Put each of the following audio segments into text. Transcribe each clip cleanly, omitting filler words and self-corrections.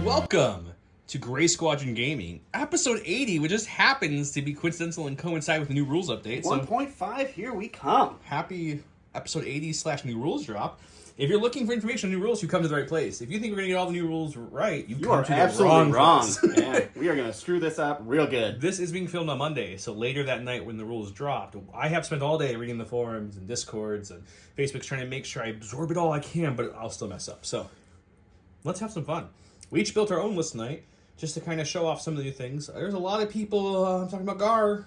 Welcome to Gray Squadron Gaming, episode 80, which just happens to be coincidental and coincide with the new rules update. 1.5, here we come. Happy episode 80/new rules drop. If you're looking for information on new rules, you come to the right place. If you think we're going to get all the new rules right, you come are to the absolutely wrong. place. Yeah, we are going to screw this up real good. This is being filmed on Monday, so later that night when the rules dropped, I have spent all day reading the forums and Discords and Facebook's trying to make sure I absorb it all I can, but I'll still mess up. So let's have some fun. We each built our own list tonight, just to kind of show off some of the new things. There's a lot of people talking about Gar.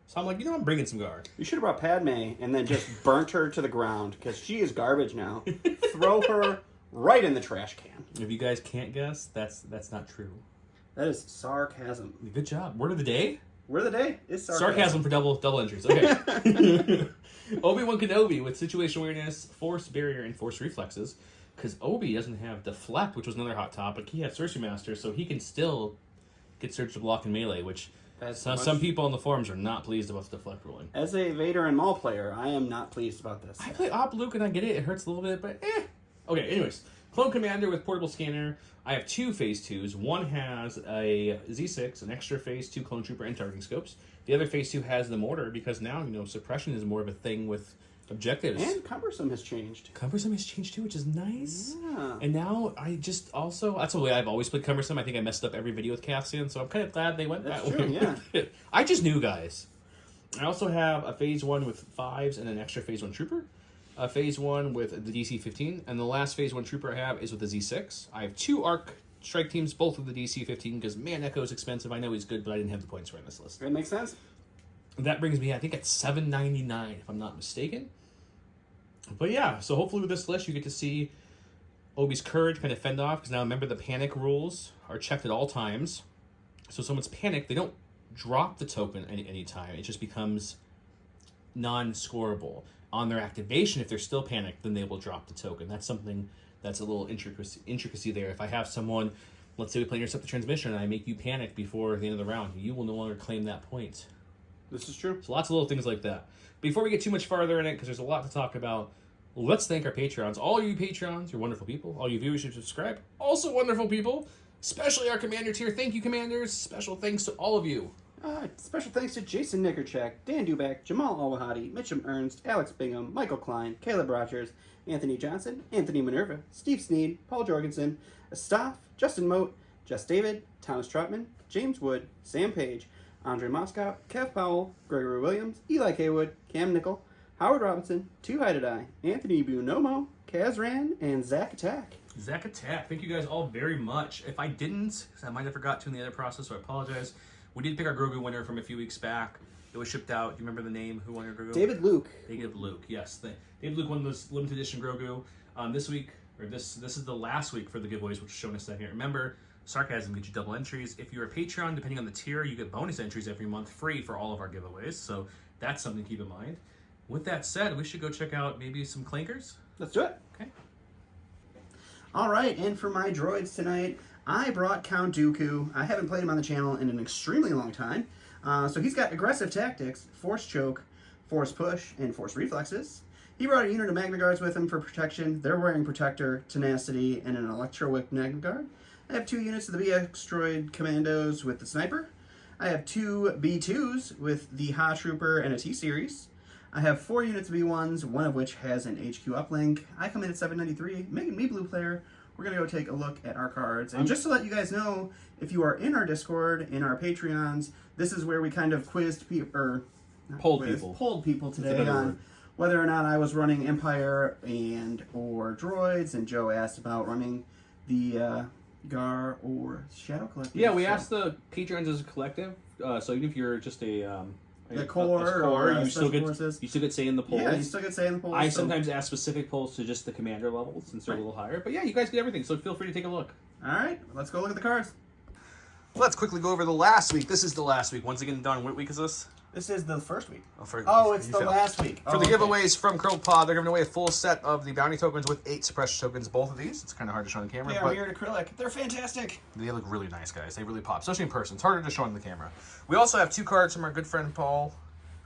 So I'm like, I'm bringing some Gar. You should have brought Padme and then just burnt her to the ground, because she is garbage now. Throw her right in the trash can. If you guys can't guess, that's not true. That is sarcasm. Good job. Word of the day? Word of the day is Sarcasm for double entries. Okay. Obi Wan Kenobi with situation awareness, force barrier, and force reflexes. Because Obi doesn't have deflect, which was another hot topic. He had Sorcery Master, so he can still get surge to block and melee, which some people on the forums are not pleased about the deflect ruling. As a Vader and Maul player, I am not pleased about this. I play Op Luke and I get it. It hurts a little bit, but eh. Okay, anyways. Clone Commander with portable scanner. I have two phase 2s. One has a Z6, an extra phase 2 clone trooper and targeting scopes. The other phase 2 has the mortar because now, suppression is more of a thing with objectives. And Cumbersome has changed. Cumbersome has changed too, which is nice. Yeah. And now I just also, that's the way I've always played Cumbersome. I think I messed up every video with Cassian, so I'm kind of glad they went that way. Yeah. I just knew, guys. I also have a phase 1 with 5s and an extra phase 1 trooper. A phase 1 with the DC 15, and the last phase 1 trooper I have is with the Z6. I have 2 ARC strike teams, both with the DC 15, because man, Echo's expensive. I know he's good, but I didn't have the points for in this list. That makes sense. That brings me, I think, at $7.99, if I'm not mistaken. But yeah, so hopefully with this list, you get to see Obi's courage kind of fend off, because now remember the panic rules are checked at all times. So if someone's panicked, they don't drop the token any time. It just becomes non-scoreable. On their activation, if they're still panicked, then they will drop the token. That's something that's a little intricacy there. If I have someone, let's say we play Intercept the Transmission, and I make you panic before the end of the round, you will no longer claim that point. This is true. So lots of little things like that. Before we get too much farther in it, because there's a lot to talk about, let's thank our Patreons. All you Patreons, you're wonderful people. All you viewers who subscribe, also wonderful people. Especially our Commander tier. Thank you, Commanders. Special thanks to all of you. Special thanks to Jason Nickerchak, Dan Duback, Jamal Al-Wahadi, Mitchum Ernst, Alex Bingham, Michael Klein, Caleb Rogers, Anthony Johnson, Anthony Minerva, Steve Sneed, Paul Jorgensen, Astaf, Justin Moat, Jess David, Thomas Trotman, James Wood, Sam Page, Andre Moscow, Kev Powell, Gregory Williams, Eli Kaywood, Cam Nickel, Howard Robinson, Too High to Die, Anthony Buonomo, Kaz Rand, and Zach Attack. Zach Attack, thank you guys all very much. If I didn't, because I might have forgot to in the other process, so I apologize. We did pick our Grogu winner from a few weeks back. It was shipped out. Do you remember the name? Who won your Grogu? David Luke. David Luke, yes. David Luke won this limited edition Grogu. This week, or this is the last week for the giveaways, which is shown in a second. Remember, Sarcasm gets you double entries. If you're a Patreon, depending on the tier, you get bonus entries every month free for all of our giveaways. So that's something to keep in mind. With that said, we should go check out maybe some clankers. Let's do it. Okay. All right, and for my droids tonight, I brought Count Dooku. I haven't played him on the channel in an extremely long time. So he's got aggressive tactics, force choke, force push, and force reflexes. He brought a unit of Magna Guards with him for protection. They're wearing Protector, Tenacity, and an Electro Whip Magna Guard. I have 2 units of the BX Droid Commandos with the Sniper. I have 2 B2s with the Ha Trooper and a T-Series. I have 4 units of B1s, one of which has an HQ uplink. I come in at $7.93, making me blue player. We're going to go take a look at our cards. And just to let you guys know, if you are in our Discord, in our Patreons, this is where we kind of polled people today on whether or not I was running Empire or Droids, and Joe asked about running the Gar or Shadow Collective. Yeah, we asked the Patreons as a collective, so even if you're just the core or you still get say in the polls. Yeah, you still get say in the polls. I sometimes ask specific polls to just the commander levels since they're a little higher. But yeah, you guys get everything, so feel free to take a look. All right, let's go look at the cards. Let's quickly go over the last week. This is the last week. Once again, Don, what week is this? This is the first week. It's the last week. For the giveaways from Curled Pod, they're giving away a full set of the bounty tokens with 8 suppression tokens. Both of these. It's kind of hard to show on the camera. Yeah, weird acrylic. They're fantastic. They look really nice, guys. They really pop, especially in person. It's harder to show on the camera. We also have 2 cards from our good friend Paul.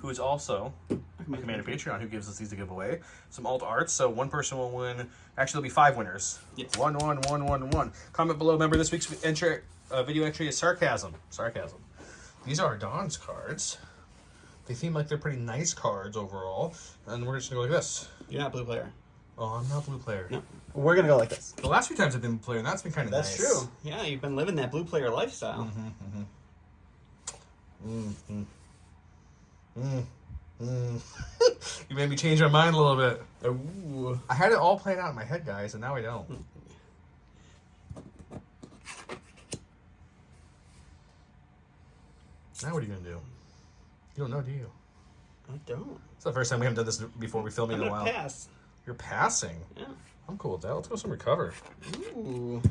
who is also a Commander Patreon, who gives us these to give away. Some alt arts, so one person will win. Actually, there'll be 5 winners. Yes. 1, 1, 1, 1, 1. Comment below. Remember, this week's video entry is sarcasm. Sarcasm. These are Don's cards. They seem like they're pretty nice cards overall. And we're just going to go like this. You're not blue player. Oh, I'm not blue player. No. We're going to go like this. The last few times I've been blue player, and that's been kind of nice. That's true. Yeah, you've been living that blue player lifestyle. You made me change my mind a little bit. Ooh. I had it all planned out in my head, guys, and now I don't. Now what are you going to do? You don't know, do you? I don't. It's the first time we haven't done this before we filmed in a while. Pass. You're passing? Yeah. I'm cool with that. Let's go some recover. Ooh.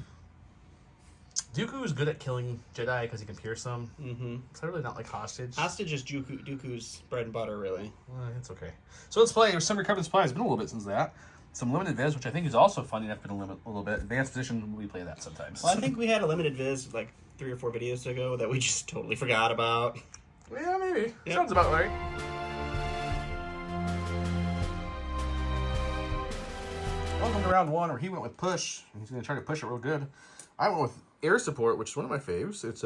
Dooku is good at killing Jedi because he can pierce them. Mm-hmm. It's really not like Hostage. Hostage is Dooku's bread and butter, really. It's okay. So let's play some recovered supplies. It's been a little bit since that. Some limited viz, which I think is also fun enough to a little bit. Advanced position, we play that sometimes. Well, I think we had a limited viz like 3 or 4 videos ago that we just totally forgot about. Yeah, maybe. Yep. Sounds about right. Welcome to round 1, where he went with push. He's going to try to push it real good. I went with air support, which is one of my faves. It's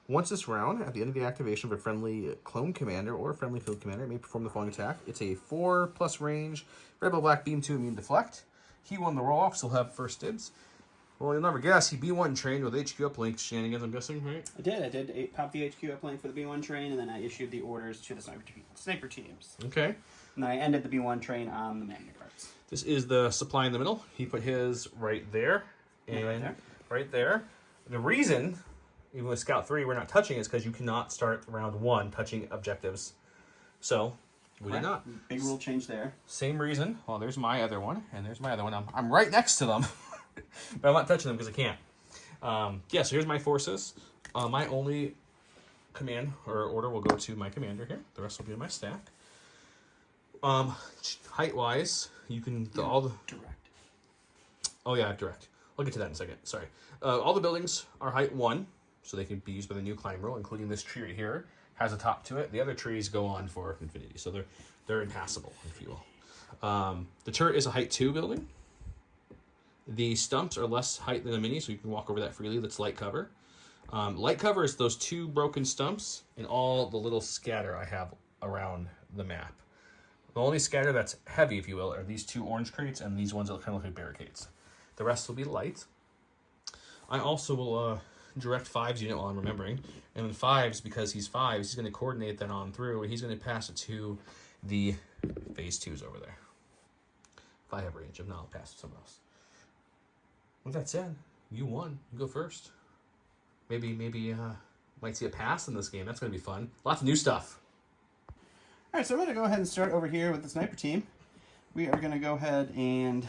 once this round, at the end of the activation of a friendly clone commander or a friendly field commander, it may perform the following attack. It's a 4+ range, rebel black beam 2 immune deflect. He won the roll-off, so he'll have first dibs. Well, you'll never guess, he B1 trained with HQ uplink shenanigans, I'm guessing, right? I did pop the HQ uplink for the B1 train, and then I issued the orders to the sniper teams. Okay. And then I ended the B1 train on the Magna cards. This is the supply in the middle. He put his right there and right there. The reason, even with Scout 3, we're not touching is because you cannot start round 1 touching objectives. So, we did not. Big rule change there. Same reason. Well, there's my other one, and there's my other one. I'm right next to them, but I'm not touching them because I can't. Yeah, so here's my forces. My only command or order will go to my commander here. The rest will be in my stack. Height-wise, you can... all the Direct. Oh, yeah, direct. I'll get to that in a second. Sorry. All the buildings are height 1, so they can be used by the new climb rule, including this tree right here. Has a top to it. The other trees go on for infinity, so they're impassable, if you will. The turret is a height 2 building. The stumps are less height than a mini, so you can walk over that freely. That's light cover. Light cover is those 2 broken stumps and all the little scatter I have around the map. The only scatter that's heavy, if you will, are these 2 orange crates and these ones that kind of look like barricades. The rest will be light. I also will direct 5's unit while I'm remembering. And then 5's, because he's 5's, he's going to coordinate that on through, and he's going to pass it to the phase 2's over there. If I have range. If not, I'll pass it to someone else. With that said, you won. You go first. Maybe might see a pass in this game. That's going to be fun. Lots of new stuff. All right, so we're going to go ahead and start over here with the sniper team. We are going to go ahead and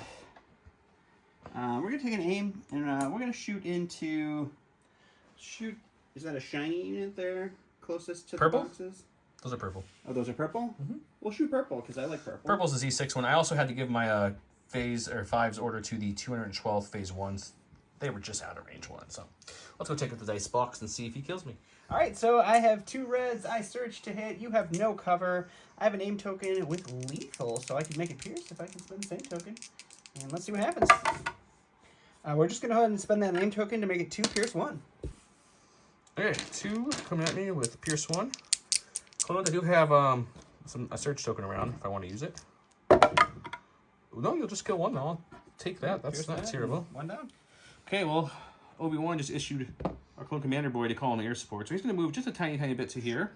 we're going to take an aim, and we're going to shoot into... Is that a shiny unit there closest to Purple? the boxes? Those are purple. Oh, those are purple? Mm-hmm. We'll shoot purple, because I like purple. Purple's the Z6 one. I also had to give my phase or 5's order to the 212 phase 1s. They were just out of range 1, so let's go check out the dice box and see if he kills me. All right, so I have 2 reds. I search to hit. You have no cover. I have an aim token with lethal, so I can make it pierce if I can spend the same token. And let's see what happens. We're just going to go ahead and spend that name token to make it 2 pierce 1. Okay, 2 coming at me with pierce 1. Clone, I do have a search token around if I want to use it. No, you'll just kill 1 now. I'll take that. That's not terrible. 1 down. Okay, well, Obi Wan just issued our clone commander boy to call him air support. So he's going to move just a tiny bit to here,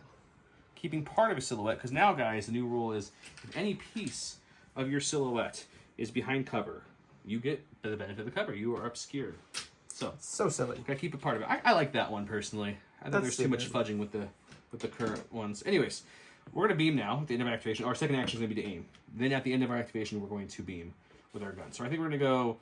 keeping part of his silhouette. Because now, guys, the new rule is if any piece of your silhouette is behind cover, you get the benefit of the cover. You are obscured. So silly. You got to keep it part of it. I like that one personally. I think there's too much fudging with the current ones. Anyways, we're going to beam now at the end of activation. Our second action is going to be to aim. Then at the end of our activation, we're going to beam with our gun. So I think we're going to go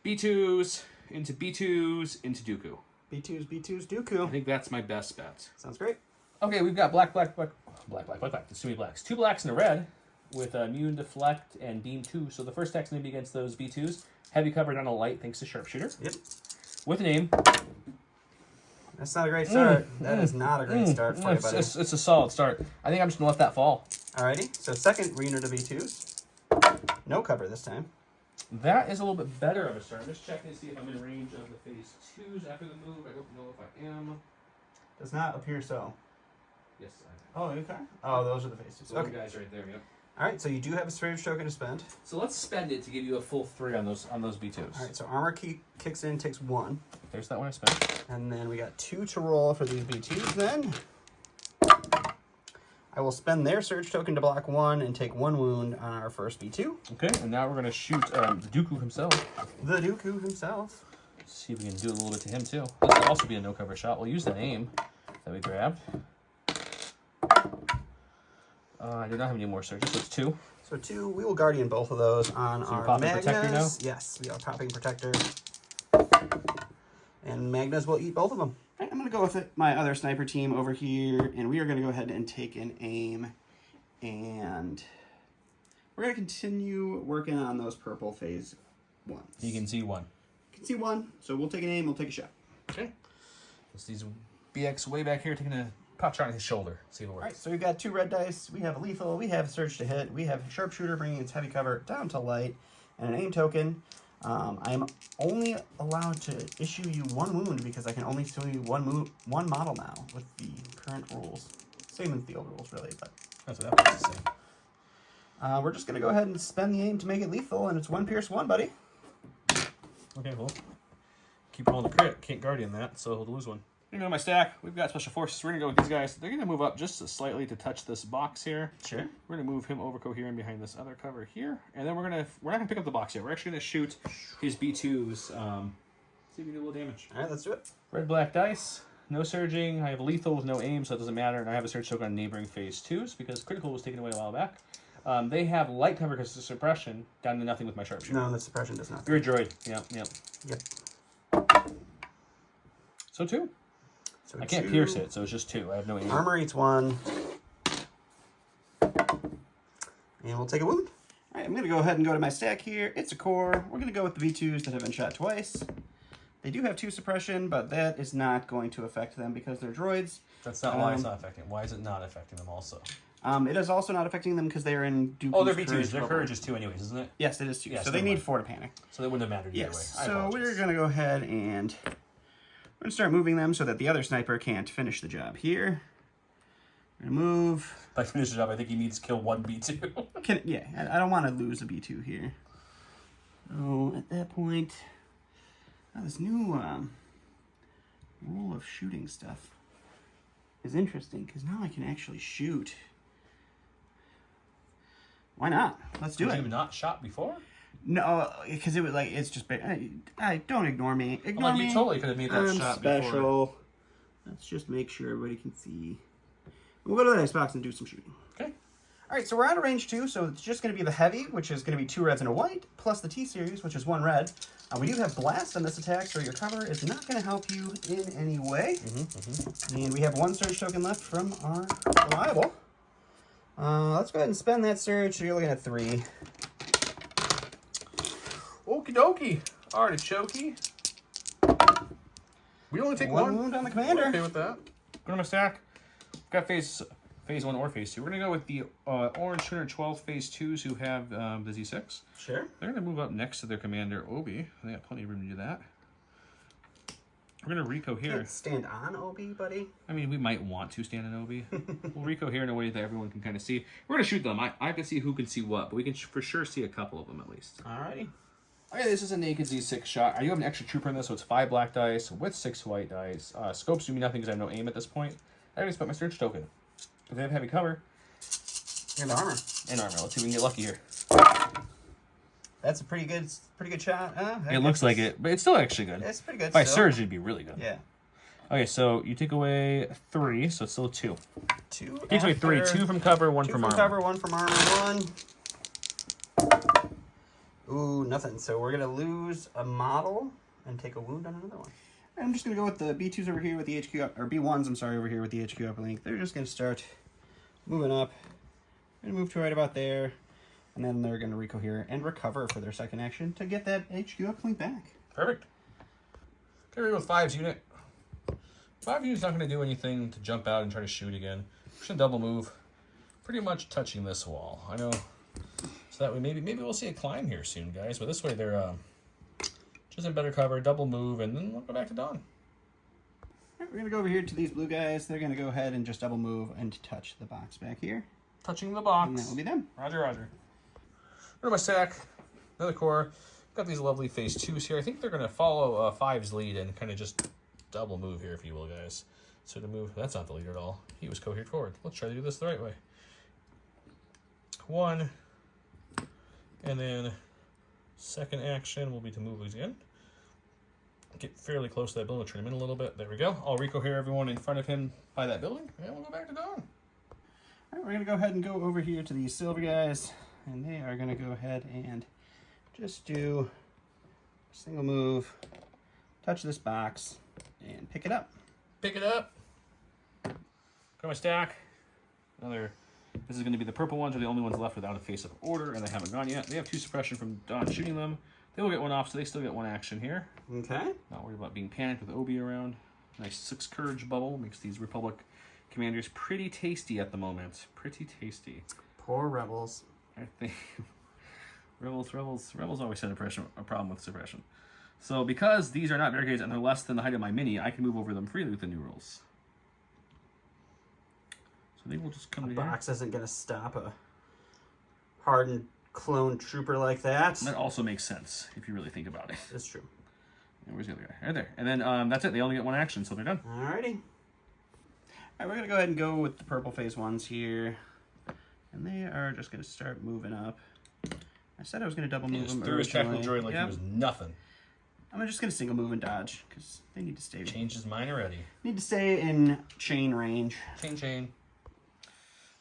B2s into B2s into Dooku. B2s, Dooku. I think that's my best bet. Sounds great. Okay, we've got black. There's too many blacks. 2 blacks and a red with immune, deflect, and beam 2. So the first attack's going to be against those B2s. Heavy cover, not a light, thanks to sharpshooter. Yep. With an aim. That's not a great start. That is not a great start for you, buddy. It's a solid start. I think I'm just going to let that fall. Alrighty, so second unit of B2s. No cover this time. That is a little bit better of a start. I'm just checking to see if I'm in range of the phase 2s after the move. I don't know if I am. Does not appear so. Yes, I Oh, okay. Oh, those are the phase 2s. am. Okay. Those guys right there, yep. Alright, so you do have a surge token to spend. So let's spend it to give you a full 3 on those B2s. Alright, so armor kicks in, takes 1. There's that one I spent. And then we got 2 to roll for these B2s then. I will spend their surge token to block 1 and take 1 wound on our first B2. Okay, and now we're going to shoot the Dooku himself. The Dooku himself. Let's see if we can do a little bit to him too. This will also be a no-cover shot. We'll use the aim that we grabbed. I do not have any more surges, so it's 2. So 2, we will Guardian both of those on So you're our popping Protector now? Magnas. Yes, we are popping Protector. And Magnas will eat both of them. Right, I'm going to go with my other sniper team over here, and we are going to go ahead and take an aim. And we're going to continue working on those purple phase 1s. You can see 1. You can see 1, so we'll take an aim, we'll take a shot. Okay. Let's these BX way back here taking a pot shot on his shoulder. See if it works. All right, so we've got 2 red dice, we have lethal, we have surge to hit, we have sharpshooter bringing its heavy cover down to light, and an aim token. I'm only allowed to issue you 1 wound because I can only show you one model now with the current rules. Same as the old rules, really, but That's what that was the same. we're just going to go ahead and spend the aim to make it lethal, and it's 1 pierce 1, buddy. Okay, well, keep rolling the crit. Can't Guardian that, so he'll lose 1. You know my stack. We've got special forces. We're gonna go with these guys. They're gonna move up just slightly to touch this box here. Sure. We're gonna move him over coherent behind this other cover here, and then we're not gonna pick up the box yet. We're actually gonna shoot his B2s. See if we can do a little damage. All right, let's do it. Red black dice. No surging. I have lethal with no aim, so it doesn't matter. And I have a surge token on neighboring phase 2s because critical was taken away a while back. They have light cover because of suppression down to nothing with my sharpshooter. No, the suppression does not. You're a droid. Yep. Yep. So 2. So I can't 2. pierce it, so it's just 2. I have no aim. Armor eats 1. And we'll take a wound. All right, I'm going to go ahead and go to my stack here. It's a core. We're going to go with the B2s that have been shot twice. They do have 2 suppression, but that is not going to affect them because they're droids. That's not why it's not affecting them. Why is it not affecting them also? It is also not affecting them because they are in Dooku's Oh, they're B2s. Their bubble. courage is 2 anyways, isn't it? Yes, it is 2. Yeah, so so they never need mind. 4 to panic. So they wouldn't have mattered either Yes. way. I So apologize. we're going to go ahead and we're going to start moving them so that the other sniper can't finish the job here. We're going to move. By finish the job, I think he needs to kill 1 B2. Yeah, I don't want to lose a B2 here. So at that point, this new rule of shooting stuff is interesting because now I can actually shoot. Why not? Let's do Have it. you not shot before? No, because it was like it's just. I don't ignore me. Ignore me. You totally could have made that I'm shot special. before. Let's just make sure everybody can see. We'll go to the dice box and do some shooting. Okay. All right, so we're on a range 2, so it's just going to be the heavy, which is going to be 2 reds and a white, plus the T-Series, which is 1 red. We do have blast on this attack, so your cover is not going to help you in any way. And we have 1 surge token left from our reliable. Let's go ahead and spend that surge, so you're looking at 3. Okie dokie. Artichokey. We only take 1 wound on the commander. We're okay with that. Go to my stack. Got phase 1 or phase 2. We're going to go with the orange 212 phase 2s who have the Z6. Sure. They're going to move up next to their commander, Obi. They got plenty of room to do that. We're going to Rico here. Can't stand on Obi, buddy. I mean, we might want to stand in Obi. We'll Rico here in a way that everyone can kind of see. We're going to shoot them. I can see who can see what, but we can for sure see a couple of them at least. Alrighty. Okay, this is a naked Z6 shot. I do have an extra trooper in this, so it's 5 black dice with 6 white dice. Scopes do me nothing because I have no aim at this point. I already spent my search token. If they have heavy cover. And armor. And armor. Let's see if we can get lucky here. That's a pretty good shot. It looks like it, but it's still actually good. It's pretty good. If I still. surge, it'd be really good. Yeah. Okay, so you take away 3, so it's still 2. 2. Takes away 3. 2 from cover, 1 2 from from armor. cover, 1 from armor, 1. Ooh, nothing. So we're gonna lose a model and take a wound on another one. I'm just gonna go with the B2s over here with the HQ up, or B1s. I'm sorry, over here with the HQ uplink. They're just gonna start moving up. Gonna move to right about there, and then they're gonna recohere and recover for their second action to get that HQ uplink back. Perfect. Okay, we're going with 5's unit. 5 unit's not going to do anything to jump out and try to shoot again. Just gonna double move, pretty much touching this wall. I know, so that way maybe we'll see a climb here soon, guys. But this way they're just in better cover. Double move, and then we'll go back to Dawn. Right, we're gonna go over here to these blue guys. They're gonna go ahead and just double move and touch the box back here. Touching the box. And that will be them. Roger, roger. Go to my stack. Another core. Got these lovely phase 2s here. I think they're gonna follow 5's lead and kind of just double move here, if you will, guys. So to move, that's not the leader at all. He was cohered forward. Let's try to do this the right way. 1, and then second action will be to move again. Get fairly close to that building, trim in a little bit. There we go. I'll recohere everyone in front of him by that building, and we'll go back to Dawn. All right, we're gonna go ahead and go over here to these silver guys, and they are gonna go ahead and just do a single move, touch this box, and pick it up. Pick it up. Go to my stack. This is going to be the purple ones are the only ones left without a face of order, and they haven't gone yet. They have 2 suppression from Dawn shooting them. They will get 1 off, so they still get 1 action here. Okay. Not worried about being panicked with Obi around. Nice 6 courage bubble. Makes these Republic commanders pretty tasty at the moment. Pretty tasty. Poor rebels. I think rebels always had a problem with suppression. So because these are not barricades and they're less than the height of my mini, I can move over them freely with the new rules. So they will just come to box isn't going to stop a hardened clone trooper like that. That also makes sense if you really think about it. That's true. And where's the other guy? Right there. And then that's it. They only get 1 action, so they're done. Alrighty. Alright, we're going to go ahead and go with the purple phase 1s here. And they are just going to start moving up. I said I was going to double move them threw his tactical droid like yep. he was nothing. I'm just going to single move and dodge because they need to stay. Changed his mind already. Need to stay in chain range. Chain.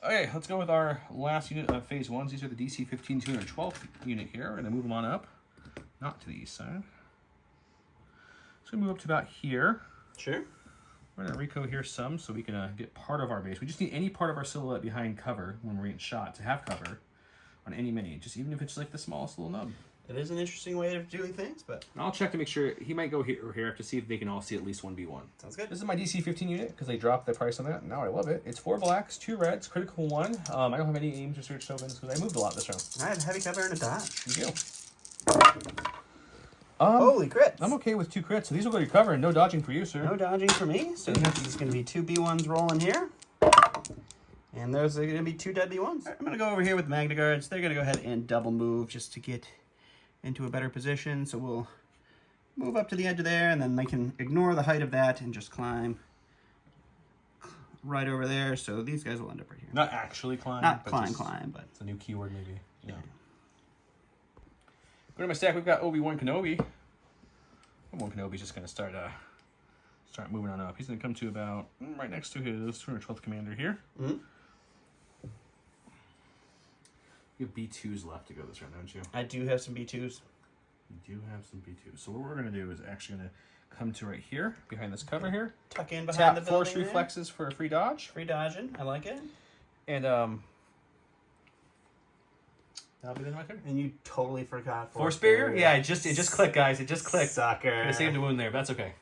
Okay, let's go with our last unit of phase 1s. These are the DC-15 212 unit here. We're going to move them on up. Not to the east side. So we move up to about here. Sure. We're going to reco here some so we can get part of our base. We just need any part of our silhouette behind cover when we're getting shot to have cover on any mini. Just even if it's like the smallest little nub. It is an interesting way of doing things, but... And I'll check to make sure. He might go here or here to see if they can all see at least 1v1. Sounds good. This is my DC-15 unit because they dropped the price on that. And now I love it. It's 4 blacks, 2 reds, critical 1. I don't have any aims or search tokens because I moved a lot this round. I have heavy cover and a dodge. Thank you. Holy crits. I'm okay with 2 crits, so these will go to your cover and no dodging for you, sir. No dodging for me. So there's going to be 2 B1s rolling here. And there's going to be 2 dead B1s. Right, I'm going to go over here with Magna Guards. They're going to go ahead and double move just to get into a better position. So we'll move up to the edge of there, and then they can ignore the height of that and just climb right over there. So these guys will end up right here. Not actually climb. Not climb, but... It's a new keyword, maybe. Yeah. Go to my stack. We've got Obi Wan Kenobi. Obi Wan Kenobi's just going to start moving on up. He's going to come to about right next to his 212th commander here. Mm-hmm. You have B2s left to go this round, don't you? I do have some B2s. You do have some B2s. So what we're going to do is actually going to come to right here, behind this cover here. Tuck in behind Tap the building. force reflexes for a free dodge. Free dodging. I like it. And that'll be the end of my turn. And you totally forgot Force barrier? Yeah, it just clicked, guys. It just clicked. Sucker. Could have saved a wound there, but that's okay.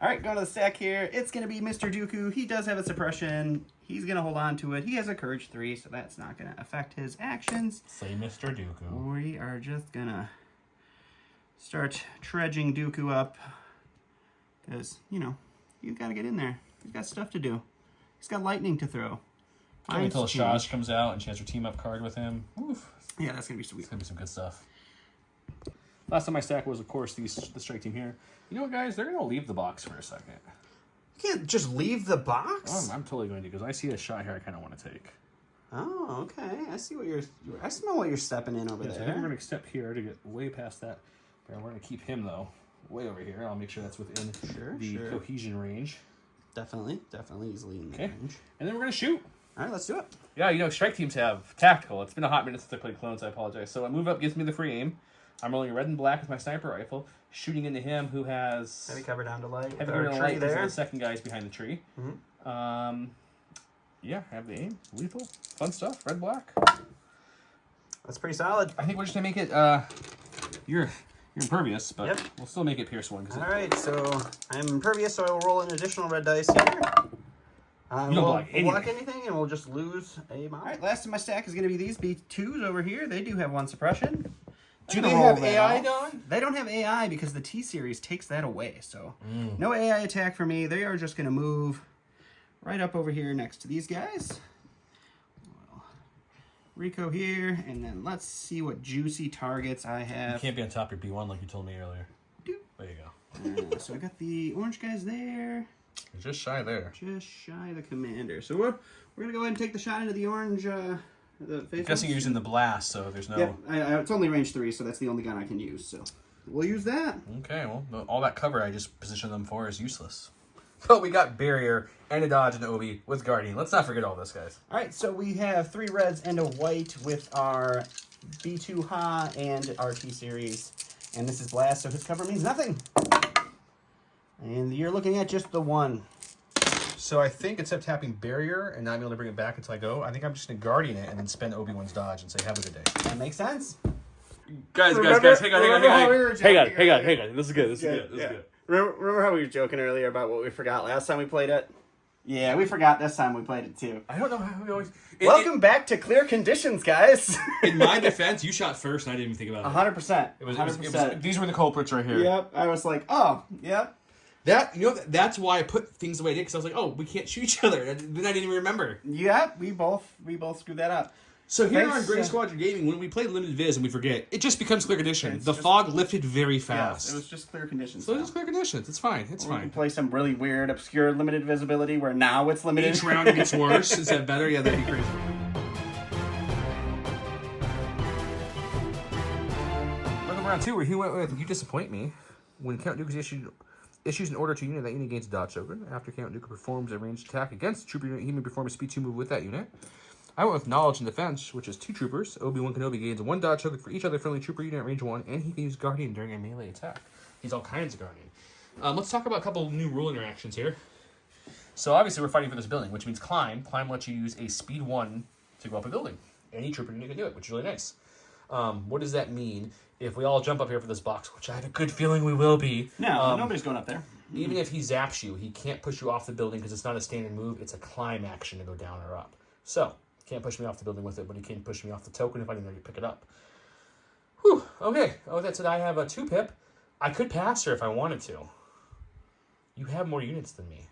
All right, going to the stack here. It's going to be Mr. Dooku. He does have a suppression. He's going to hold on to it. He has a courage 3, so that's not going to affect his actions. Say Mr. Dooku. We are just going to start trudging Dooku up. Because, you know, you've got to get in there. He's got stuff to do. He's got lightning to throw. Until Shash comes out and she has her team up card with him. Oof. Yeah, that's going to be sweet. It's going to be some good stuff. Last time I stack was, of course, the strike team here. You know what, guys? They're going to leave the box for a second. You can't just leave the box? Oh, I'm totally going to, because I see a shot here I kind of want to take. Oh, okay. I see what I smell what you're stepping in over there. So I think we're going to step here to get way past that. We're going to keep him, though, way over here. I'll make sure that's within the cohesion range. Definitely easily in the range. And then we're going to shoot. All right, let's do it. Yeah, you know, strike teams have tactical. It's been a hot minute since I played clones. I apologize. So a move up gives me the free aim. I'm rolling a red and black with my sniper rifle, shooting into him who has... Heavy cover down to light. Heavy cover down to light there. The second guy's behind the tree. Mm-hmm. Yeah, have the aim. Lethal. Fun stuff. Red, black. That's pretty solid. I think we're just going to make it... You're You're impervious, but Yep. we'll still make it pierce 1. All right, so I'm impervious, so I will roll an additional red dice here. You don't block anything, and we'll just lose a mob. All right, last in my stack is going to be these B2s over here. They do have 1 suppression. Do they have AI done? They don't have AI because the T-Series takes that away. So no AI attack for me. They are just going to move right up over here next to these guys. Rico here, and then let's see what juicy targets I have. You can't be on top of your B1 like you told me earlier. Doop. There you go. So I got the orange guys there. You're just shy there. Just shy of the commander. So we're going to go ahead and take the shot into the orange. The face I'm guessing you're using the blast, so there's no... Yep, it's only range 3, so that's the only gun I can use. So we'll use that. Okay, well, all that cover I just positioned them for is useless. So we got barrier and a dodge and Obi with Guardian. Let's not forget all this, guys. All right, so we have 3 reds and a white with our B2 Ha and our T-Series. And this is blast, so his cover means nothing. And you're looking at just the 1. So I think instead of tapping barrier and not being able to bring it back until I go, I think I'm just going to Guardian it and then spend Obi-Wan's dodge and say, have a good day. That makes sense. Guys, hang on. This is good. This is good. Remember how we were joking earlier about what we forgot last time we played it? Yeah, we forgot this time we played it too. I don't know how we always... Welcome back to Clear Conditions, guys. In my defense, you shot first and I didn't even think about it. 100%. It was these were the culprits right here. Yep. I was like, oh, yep. That's why I put things the way I did, because I was like, oh, we can't shoot each other. Then I didn't even remember. Yep, we both screwed that up. So here on Gray Squadron Gaming, when we play limited viz and we forget, it just becomes clear condition. The fog lifted very fast. Yes, it was just clear conditions. So it's just clear conditions. It's fine. It's fine. We can play some really weird, obscure limited visibility where now it's limited. Each round it gets worse. Is that better? Yeah, that'd be crazy. Welcome round 2, where he went with You Disappoint Me. When Count Dooku issues an order to a unit, that unit gains a dodge token. After Count Dooku performs a ranged attack against a trooper unit, he may perform a speed 2 move with that unit. I went with Knowledge and Defense, which is 2 troopers. Obi-Wan Kenobi gains 1 dodge token for each other friendly trooper unit at range 1, and he can use Guardian during a melee attack. He's all kinds of Guardian. Let's talk about a couple new rule interactions here. So obviously we're fighting for this building, which means Climb. Climb lets you use a speed 1 to go up a building. Any trooper unit can do it, which is really nice. What does that mean if we all jump up here for this box, which I have a good feeling we will be? No, nobody's going up there. Even if he zaps you, he can't push you off the building because it's not a standard move. It's a climb action to go down or up. So, can't push me off the building with it, but he can push me off the token if I didn't already pick it up. Whew, okay. Oh, that's it. I have a 2-pip. I could pass her if I wanted to. You have more units than me.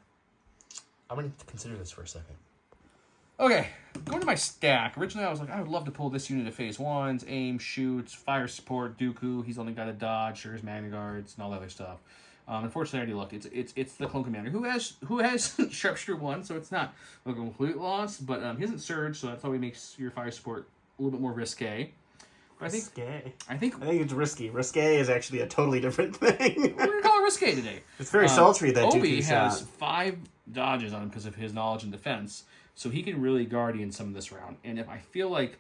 I'm going to consider this for a second. Okay, going to my stack. Originally, I was like, I would love to pull this unit of phase 1s, aim, shoots, fire support, Dooku. He's only got a dodge, sure, his Magna Guards, and all that other stuff. Unfortunately, I already looked. It's the clone commander who has sharpshooter 1, so it's not a complete loss. But he hasn't surge, so that probably makes your fire support a little bit more risque. But I think it's risky. Risque is actually a totally different thing. We're gonna call it risque today. It's very sultry that Obi Dooku has shot. 5 dodges on him because of his knowledge and defense, so he can really Guardian some of this round. And if I feel like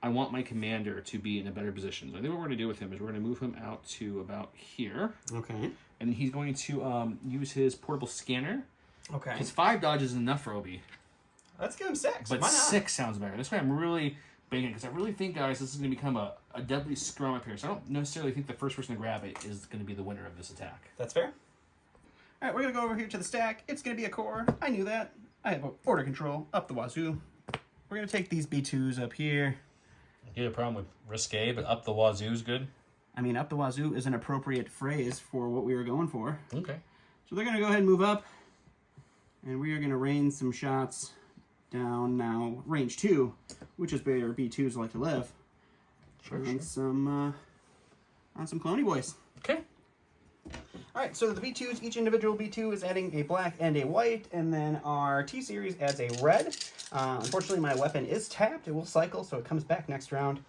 I want my commander to be in a better position, so I think what we're gonna do with him is we're gonna move him out to about here. Okay. And he's going to use his portable scanner. Okay. His 5 dodges is enough for Obi. Let's give him 6. But 6 sounds better. This way I'm really banking, because I really think, guys, this is going to become a deadly scrum up here. So I don't necessarily think the first person to grab it is going to be the winner of this attack. That's fair. All right, we're going to go over here to the stack. It's going to be a core. I knew that. I have order control up the wazoo. We're going to take these B2s up here. You have a problem with risque, but up the wazoo is good? I mean, up the wazoo is an appropriate phrase for what we were going for. Okay. So they're going to go ahead and move up. And we are going to rain some shots down now. Range 2, which is where B2s like to live. Sure. On some cloney boys. Okay. All right, so the B2s, each individual B2 is adding a black and a white, and then our T-Series adds a red. Unfortunately, my weapon is tapped. It will cycle, so it comes back next round.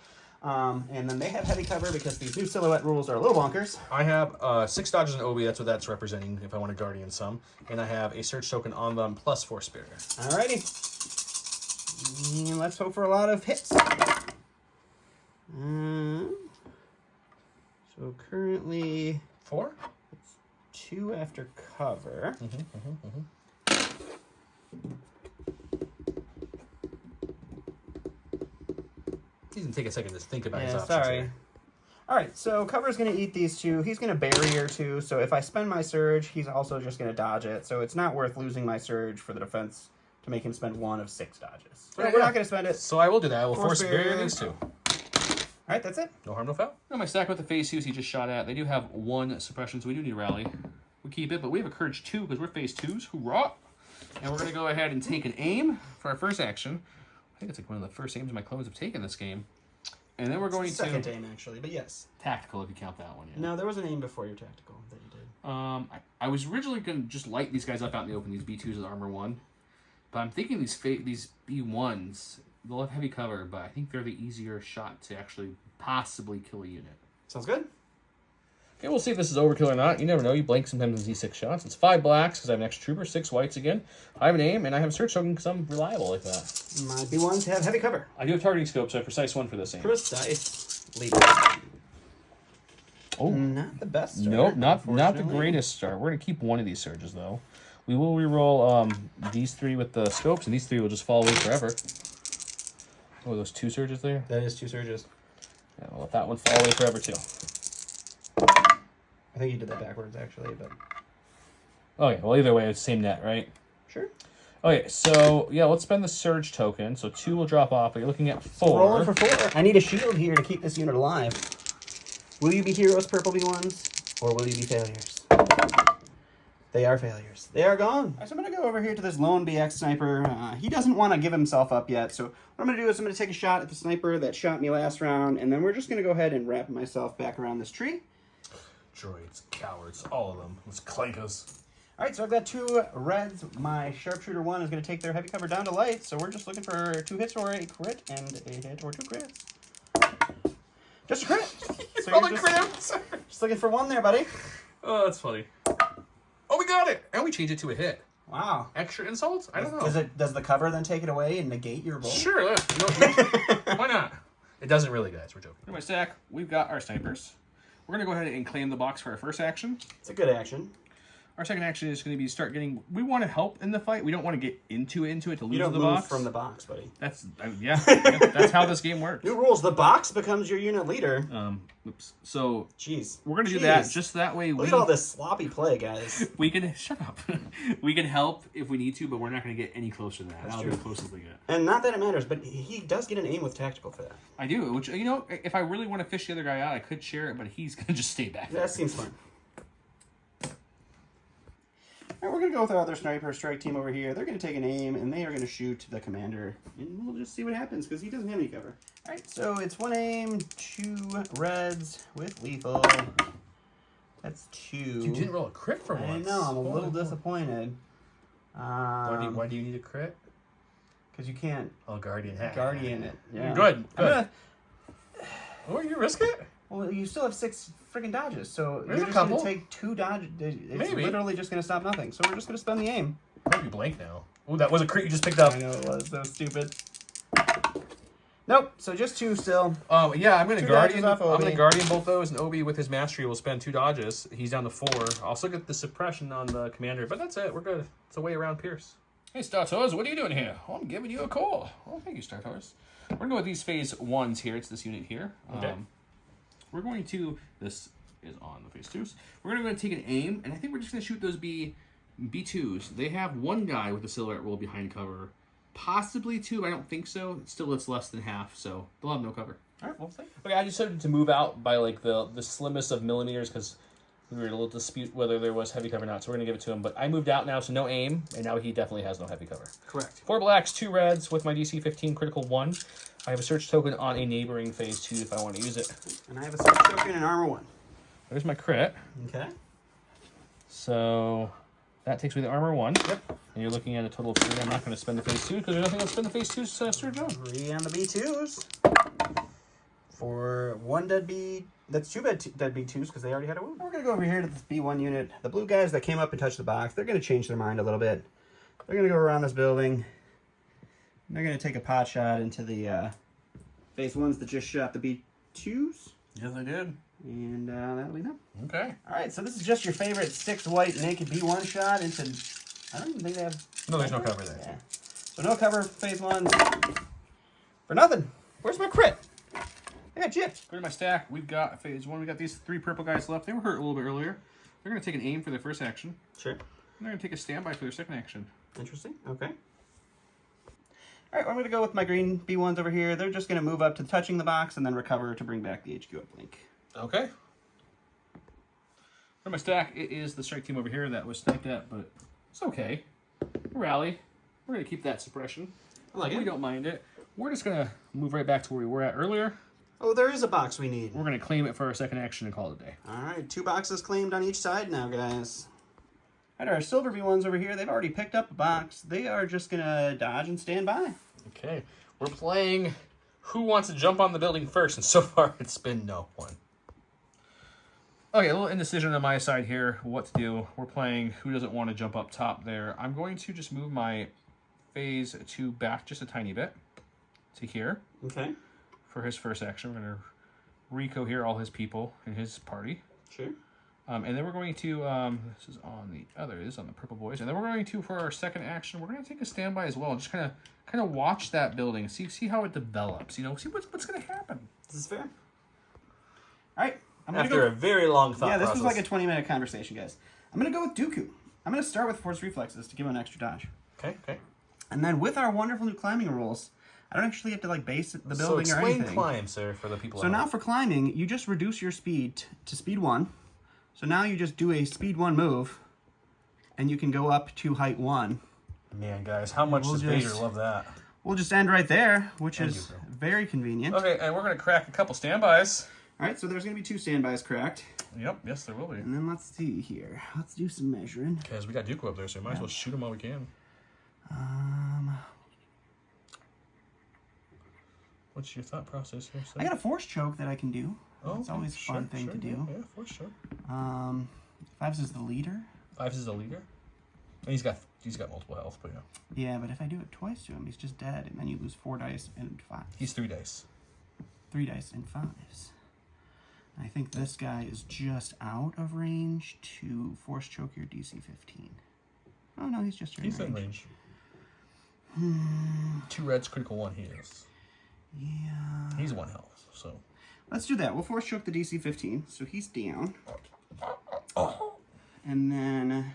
And then they have heavy cover because these new silhouette rules are a little bonkers. I have 6 dodges in Obi. That's what that's representing if I want to Guardian some. And I have a search token on them plus 4 Spirit. Alrighty. And let's hope for a lot of hits. So currently 4? 2 after cover. He can take a second to think about his options. Sorry. Here. All right, so cover's going to eat these two. He's going to barrier two, so if I spend my surge, he's also just going to dodge it. So it's not worth losing my surge for the defense to make him spend 1 of 6 dodges. So we're not going to spend it. So I will do that. I will Force force barrier barrier. these two. All right, that's it. No harm, no foul. Now my stack with the phase 2s he just shot at. They do have 1 suppression, so we do need rally. We keep it, but we have a courage 2 because we're phase 2s. Hoorah! And we're going to go ahead and take an aim for our first action. I think it's like one of the first aims my clones have taken this game. And then we're going to... Second aim, actually, but yes. Tactical, if you count that one, yeah. No, there was an aim before your tactical that you did. I was originally going to just light these guys up out in the open, these B2s with armor 1. But I'm thinking these B1s, they'll have heavy cover, but I think they're the easier shot to actually possibly kill a unit. Sounds good. Okay, we'll see if this is overkill or not. You never know. You blank sometimes in Z6 shots. It's 5 blacks because I have an extra trooper, 6 whites again. I have an aim, and I have a search token because I'm reliable like that. My B1s have heavy cover. I do have targeting scope, so I have precise 1 for this aim. Precise. Lead. Oh, not the best start. Nope, not the greatest start. We're going to keep 1 of these surges, though. We will reroll these 3 with the scopes, and these 3 will just fall away forever. Oh, those 2 surges there? That is 2 surges. Yeah, I'll let that one fall away forever, too. I think you did that backwards, actually, but... Okay, well, either way, it's the same net, right? Sure. Okay, so, yeah, let's spend the surge token. So 2 will drop off, but you're looking at 4. Rolling for 4. I need a shield here to keep this unit alive. Will you be heroes, purple B1s? Or will you be failures? They are failures. They are gone. All right, so I'm going to go over here to this lone BX sniper. He doesn't want to give himself up yet, so what I'm going to do is I'm going to take a shot at the sniper that shot me last round, and then we're just going to go ahead and wrap myself back around this tree. Droids, cowards, all of them. Let's clank us. All right, so I've got 2 reds. My sharpshooter 1 is going to take their heavy cover down to light, so we're just looking for 2 hits or a crit, and a hit or 2 crits. Just a crit. So you're just looking for 1 there, buddy. Oh, that's funny. Oh, we got it! And we changed it to a hit. Wow. Extra insults? I don't know. Does the cover then take it away and negate your roll? Sure. Why not? It doesn't really, guys. We're joking. In my stack, we've got our snipers. We're going to go ahead and claim the box for our first action. It's a good action. Our second action is going to be start getting... We want to help in the fight. We don't want to get into it to lose the box. You don't move from the box, buddy. That's... yeah, that's how this game works. New rules. The box becomes your unit leader. Oops. So... Jeez. We're going to do that just that way. Look at all this sloppy play, guys. We can... Shut up. We can help if we need to, but we're not going to get any closer to that. That's That'll true. be the closest we get. And not that it matters, but he does get an aim with tactical for that. I do, which, you know, if I really want to fish the other guy out, I could share it, but he's going to just stay back there. That seems fun. All right, we're going to go with our other sniper strike team over here. They're going to take an aim, and they are going to shoot the commander. And we'll just see what happens, because he doesn't have any cover. All right, so it's 1 aim, 2 reds with lethal. That's 2. You didn't roll a crit for once. I know, I'm a little disappointed. Why do you need a crit? Because you can't Guardian hack. Guardian it. Yeah. Good. Oh, you risk it? Well, you still have 6 freaking dodges, so There's you're a just going couple. to take 2 dodges. It's Maybe. literally just going to stop nothing. So we're just going to spend the aim. Might be blank now. Oh, that was a crit you just picked up. I know it was. That was stupid. Nope. So just 2 still. Yeah, I'm gonna 2 Guardian. dodges off I'm Obi. gonna Guardian both those, and Obi with his mastery will spend 2 dodges. He's down to 4. I'll still get the suppression on the commander, but that's it. We're good. It's a way around Pierce. Hey, Star Tours, what are you doing here? Oh, I'm giving you a call. Oh, thank you, Star Tours. We're gonna go with these phase 1s here. It's this unit here. Okay. We're going to. This is on the phase 2s. We're gonna go take an aim, and I think we're just gonna shoot those B2s. They have 1 guy with the silhouette roll behind cover. Possibly 2, but I don't think so. Still, it's less than half, so they'll have no cover. All right, we'll see. Okay, I decided to move out by like the slimmest of millimeters because we were in a little dispute whether there was heavy cover or not, so we're gonna give it to him. But I moved out now, so no aim, and now he definitely has no heavy cover. Correct. 4 blacks, 2 reds with my DC 15 critical 1. I have a search token on a neighboring phase 2 if I want to use it. And I have a search token in armor 1. There's my crit. Okay. So that takes away the armor 1. Yep. And you're looking at a total of 3. I'm not going to spend the phase 2 because there's nothing to spend the phase 2's surge on. 3 on the B2s. For 1 dead B... That's 2 dead B2s because they already had a wound. We're going to go over here to this B1 unit. The blue guys that came up and touched the box, they're going to change their mind a little bit. They're going to go around this building. And they're going to take a pot shot into the phase 1s that just shot the B2s. Yes, I did. And that'll be them. Okay. All right, so this is just your favorite 6 white naked B1 shot into... I don't even think they have... No, there's no cover there. Yeah. So no cover, phase 1. For nothing. Where's my crit? I got gypped. Go to my stack. We've got phase 1. We got these 3 purple guys left. They were hurt a little bit earlier. They're going to take an aim for their first action. Sure. And they're going to take a standby for their second action. Interesting. Okay. All right, I'm going to go with my green B1s over here. They're just going to move up to touching the box and then recover to bring back the HQ uplink. Okay. For my stack, it is the strike team over here that was sniped at, but it's okay. Rally. We're going to keep that suppression. I like it. We don't mind it. We're just going to move right back to where we were at earlier. Oh, there is a box we need. We're going to claim it for our second action and call it a day. All right, 2 boxes claimed on each side now, guys. All right, our silver B1s over here, they've already picked up a box. They are just going to dodge and stand by. Okay. We're playing who wants to jump on the building first, and so far it's been no one. Okay, a little indecision on my side here, what to do. We're playing who doesn't want to jump up top there. I'm going to just move my phase 2 back just a tiny bit to here. Okay. For his first action, we're going to reco-here all his people in his party. Sure. And then we're going to, this is on the other, this is on the purple boys. And then we're going to, for our second action, we're going to take a standby as well. And just kind of watch that building and see how it develops. You know, see what's going to happen. This is fair. All right. After a very long thought process. process. Was like a 20-minute conversation, guys. I'm going to go with Dooku. I'm going to start with Force Reflexes to give him an extra dodge. Okay, okay. And then with our wonderful new climbing rules, I don't actually have to like base the building or anything. So explain climb, sir, for the people. So now for climbing, you just reduce your speed to speed 1. So now you just do a speed 1 move, and you can go up to height 1. Man, guys, how much does Vader love that? We'll just end right there, which is very convenient. Okay, and we're going to crack a couple standbys. All right, so there's going to be 2 standbys cracked. Yep, yes, there will be. And then let's see here. Let's do some measuring. Because we got Dooku up there, so we might as well shoot him while we can. What's your thought process here, sir? I got a force choke that I can do. Oh, it's always a fun thing to do. Yeah, force choke. 5s is the leader. 5s is the leader. And he's got multiple health, but yeah. Yeah, but if I do it twice to him, he's just dead, and then you lose 4 dice and 5. He's 3 dice. 3 dice and 5s. I think this guy is just out of range to force choke your DC 15. Oh no, he's just in range. 2 reds, critical 1 he is. Yeah. He's 1 health, so. Let's do that. We'll force choke the DC 15, so he's down. Oh. And then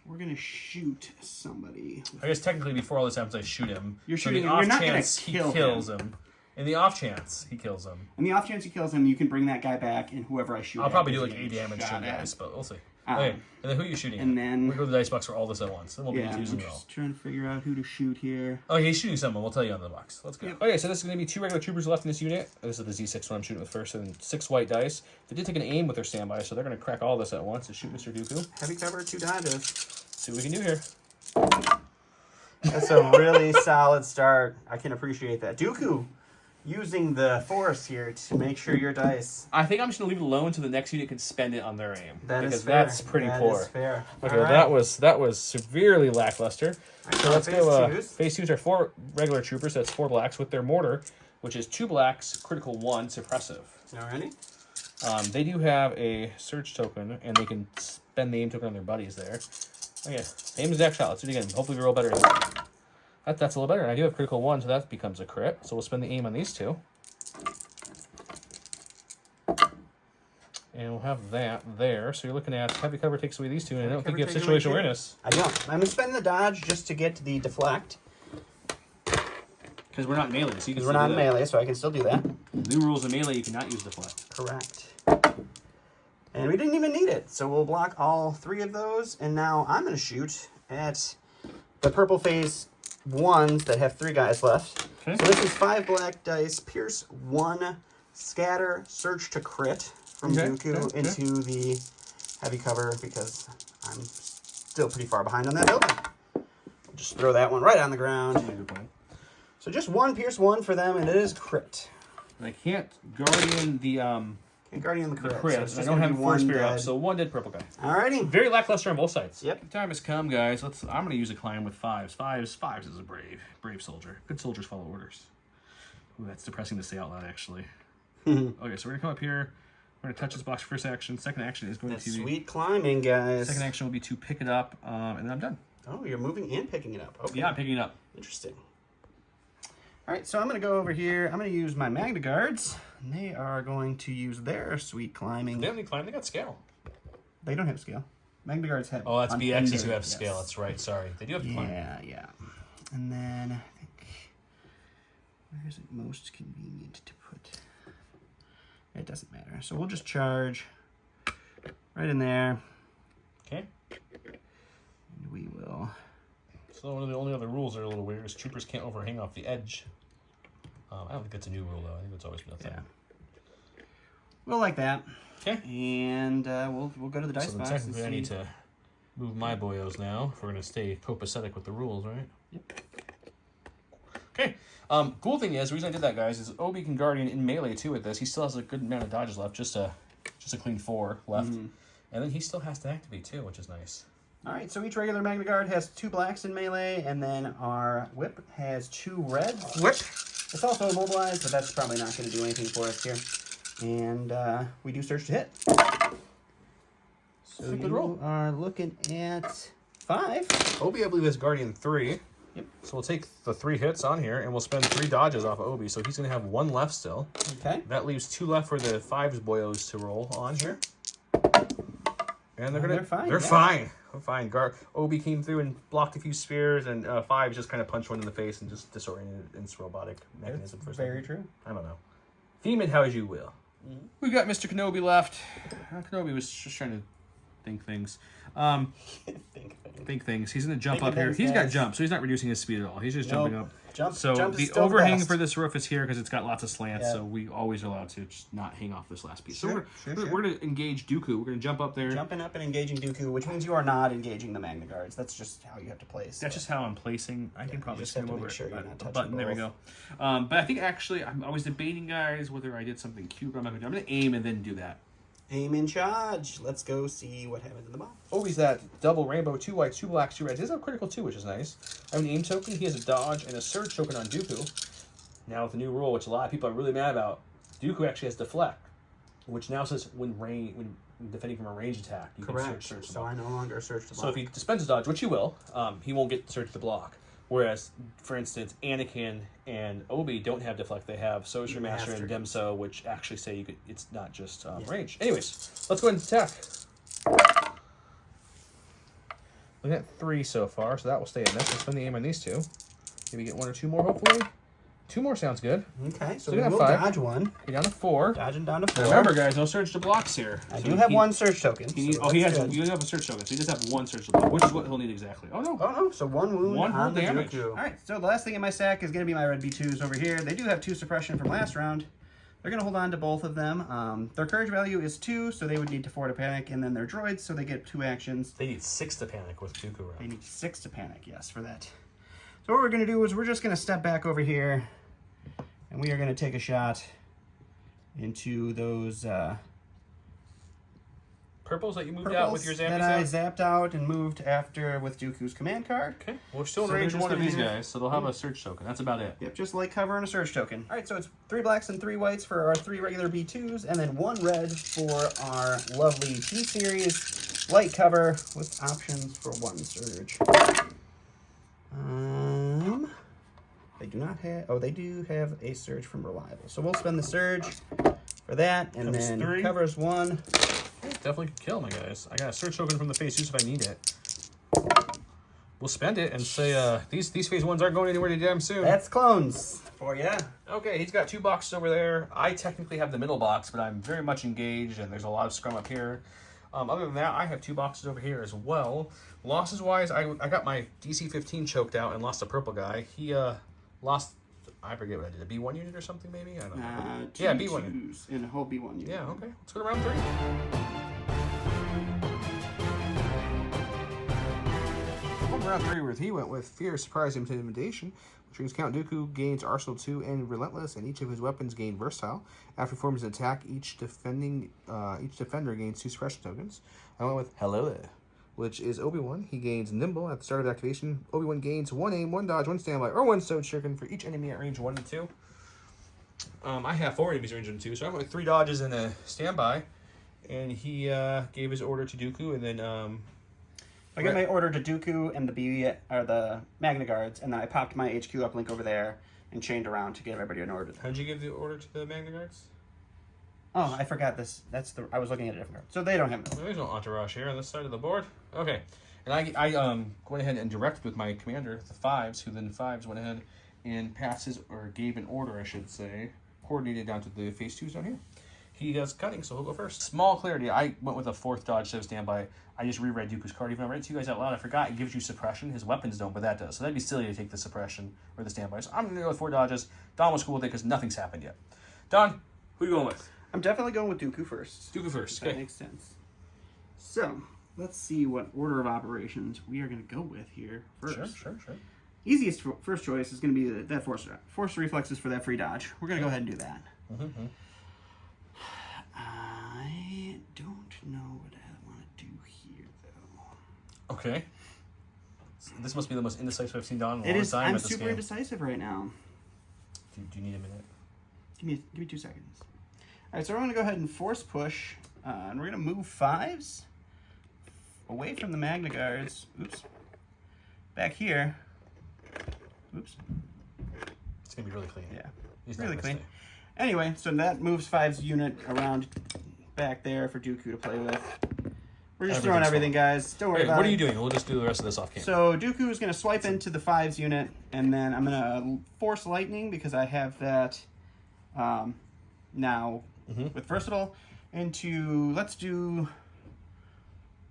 we're gonna shoot somebody. I guess technically before all this happens, I shoot him. You're shooting him. You're You're not gonna kill kills him. In the off chance he kills him. In the off chance he kills him, you can bring that guy back, and whoever I shoot. I'll probably do like 8 damage to guys, but we'll see. Okay, and then who are you shooting? And then we go to the dice box for all this at once. Then we'll be confusing I'm just trying to figure out who to shoot here. Oh, he's shooting someone. We'll tell you on the box. Let's go. Yep. Okay, so this is going to be 2 regular troopers left in this unit. This is the Z6 one I'm shooting with first, and 6 white dice. They did take an aim with their standby, so they're going to crack all this at once to shoot Mr. Dooku. Heavy cover, 2 dodges. See what we can do here. That's a really solid start. I can appreciate that. Dooku using the force here to make sure your dice. I think I'm just gonna leave it alone so the next unit can spend it on their aim. That's That's pretty poor. That is fair. Okay, that was severely lackluster. Right, so let's go. Phase 2s are 4 regular troopers. That's 4 blacks with their mortar, which is 2 blacks, critical 1, suppressive. Alrighty. They do have a surge token, and they can spend the aim token on their buddies there. Okay, aim is shot. Let's do it again. Hopefully we roll better. That's a little better. And I do have critical 1, so that becomes a crit. So we'll spend the aim on these 2. And we'll have that there. So you're looking at heavy cover takes away these 2, and I don't think you have situational awareness. I don't. I'm going to spend the dodge just to get the deflect. Because we're not melee, so you can we're not melee, so I can still do that. New rules of melee, you cannot use deflect. Correct. And we didn't even need it, so we'll block all 3 of those. And now I'm going to shoot at the purple phase 1s that have 3 guys left. Okay. So this is 5 black dice, pierce 1, scatter, search to crit from Dooku into the heavy cover because I'm still pretty far behind on that building. Just throw that one right on the ground. So just 1 pierce 1 for them, and it is crit. And I can't guardian the Guardian the crit. So I don't have force spear up, so 1 dead purple guy. Alrighty. Very lackluster on both sides. Yep. The time has come, guys. I'm gonna use a climb with 5s. 5s is a brave soldier. Good soldiers follow orders. Ooh, that's depressing to say out loud, actually. Okay, so we're gonna come up here. We're gonna touch this box for first action. Second action is going to be sweet climbing, guys. Second action will be to pick it up, and then I'm done. Oh, you're moving and picking it up. Okay. Yeah, I'm picking it up. Interesting. All right, so I'm gonna go over here. I'm gonna use my Magna Guards. And they are going to use their sweet climbing. They don't need climb. They got scale. They don't have scale. Magna Guards have. Oh, that's BXs who have yes. scale. That's right. Sorry, they do have climb. Yeah. And then I think where is it most convenient to put? It doesn't matter. So we'll just charge right in there. Okay. And we will. So one of the only other rules that are a little weird is troopers can't overhang off the edge. I don't think that's a new rule though. I think it's always been a thing. Yeah. We'll like that. Okay. And we'll go to the dice So then box. technically I need to move my boyos now if we're going to stay copacetic with the rules, right? Yep. Okay. Cool thing is, the reason I did that, guys, is Obi can Guardian in melee too with this. He still has a good amount of dodges left, just a clean 4 left. And then he still has to activate too, which is nice. All right, so each regular Magna Guard has 2 blacks in melee, and then our whip has 2 reds. Whip! It's also immobilized, but that's probably not going to do anything for us here. And we do search to hit. So Good you roll. are looking at 5. Obi, I believe, has Guardian 3. Yep. So we'll take the 3 hits on here, and we'll spend 3 dodges off of Obi, so he's going to have 1 left still. Okay. That leaves 2 left for the 5's boyos to roll on here. And they're fine. They're fine. They're fine. Obi came through and blocked a few spears, and 5 just kind of punched one in the face and just disoriented its robotic mechanism for a second. Very true. I don't know. Theme it how as you will. We got Mr. Kenobi left. Kenobi was just trying to think things. Think things. He's going to jump up here. He's got jump, so he's not reducing his speed at all. He's just jumping up. So jump is the still overhang best. for this roof is here because it's got lots of slants, so we always are allowed to just not hang off this last piece. Sure, So we're going to engage Dooku. We're going to jump up there. Jumping up and engaging Dooku, which means you are not engaging the Magna Guards. That's just how you have to place. That's just how I'm placing. I can probably just have swim to over make sure you're not a touching button. There we both. go. But I think actually I was debating, guys, whether I did something cute. But I'm going to aim and then do that. Aim and charge. Let's go see what happens in the box. Obi's that double rainbow, 2 whites, 2 blacks, 2 reds. He does have critical too, which is nice. I have an aim token. He has a dodge and a surge token on Dooku. Now with the new rule, which a lot of people are really mad about, Dooku actually has deflect, which now says when defending from a range attack, you can surge the So block. I no longer search the block. So if he dispenses dodge, which he will, he won't get surge the block. Whereas, for instance, Anakin and Obi don't have deflect; they have Sorcerer Master and Demso, which actually say you could. It's not just range. Anyways, let's go ahead and attack. We got 3 so far, so that will stay in this. Let's spend the aim on these 2. Maybe get 1 or 2 more, hopefully. 2 more sounds good. Okay, so we we got will 5. dodge 1. Get down to 4. Dodging down to 4. Now remember, guys, no surge to blocks here. I do have 1 search token. He needs, he has. You have a surge token, so he does have 1 surge to block, which is what he'll need exactly. Oh no! Oh no! So 1 wound 1 on the damage. Dooku. All right. So the last thing in my sack is going to be my red B2s over here. They do have 2 suppression from last round. They're going to hold on to both of them. Their courage value is 2, so they would need to 4 to panic, and then they're droids, so they get 2 actions. They need 6 to panic with Dooku around. They need 6 to panic. Yes, for that. So what we're going to do is we're just going to step back over here, and we are going to take a shot into those Purples that you moved out with your that Zambies I out? zapped out and moved after with Dooku's command card. Okay. Well, we're still in So range they're of one just of these gonna have- guys, so they'll have a search token. That's about it. Yep, just like cover and a search token. All right, so it's 3 blacks and 3 whites for our 3 regular B2s, and then 1 red for our lovely B-series light cover with options for 1 surge. They do not have. Oh, they do have a surge from reliable. So we'll spend the surge for that, and Comes then 3. covers 1. Definitely could kill my guys. I got a search token from the phase 2 if I need it. We'll spend it and say these phase 1s aren't going anywhere damn soon. That's clones for you. Okay, he's got 2 boxes over there. I technically have the middle box, but I'm very much engaged, and there's a lot of scrum up here. Other than that, I have 2 boxes over here as well. Losses-wise, I got my DC-15 choked out and lost a purple guy. He lost, I forget what I did, a B1 unit or something maybe? I don't know. Yeah, B1 unit. In a whole B1 unit. Yeah, okay. Let's go to round 3. Round 3, where he went with Fear, Surprise, Intimidation, which means Count Dooku gains Arsenal 2 and Relentless, and each of his weapons gain Versatile. After performing an attack, each defender gains 2 suppression tokens. I went with Hello There, which is Obi Wan. He gains Nimble at the start of activation. Obi Wan gains 1 aim, 1 dodge, 1 standby, or 1 surge token for each enemy at range 1 and 2. I have 4 enemies at range 1 and 2, so I went with 3 dodges and a standby. And he gave his order to Dooku, and then I got my order to Dooku and the Magna Guards, and then I popped my HQ uplink over there and chained around to give everybody an order. how'd you give the order to the Magna Guards? Oh, I forgot this. I was looking at a different card. So they don't have military. There's no entourage here on this side of the board. Okay. And I went ahead and directed with my commander, the 5s, who then 5s went ahead and passes, or gave an order, I should say, coordinated down to the phase 2s down here. He does cutting, so he'll go first. Small clarity, I went with a 4th dodge instead of standby. I just reread Dooku's card. Even though I read it to you guys out loud, I forgot it gives you suppression. His weapons don't, but that does. So that'd be silly to take the suppression or the standby. So I'm going to go with 4 dodges. Don was cool with it because nothing's happened yet. Don, who are you going with? I'm definitely going with Dooku first. Dooku first, That okay. makes sense. So, let's see what order of operations we are going to go with here first. Sure. Easiest first choice is going to be that force reflexes for that free dodge. We're going to go ahead and do that. Mm-hmm. I don't know what I want to do here, though. Okay. So this must be the most indecisive I've seen Don in a It long is. time I'm at this super game. indecisive right now. Do you need a minute? Give me 2 seconds. All right, so we're going to go ahead and force push, and we're going to move 5s away from the Magna Guards. Oops. Back here. Oops. It's going to be really clean. Yeah. He's Really not clean. gonna Anyway, so that moves 5's unit around back there for Dooku to play with. We're just throwing everything, guys. Don't worry Hey, about what it. are you doing? We'll just do the rest of this off camera. So Dooku is going to swipe into the 5's unit, and then I'm going to force lightning because I have that now with versatile into, let's do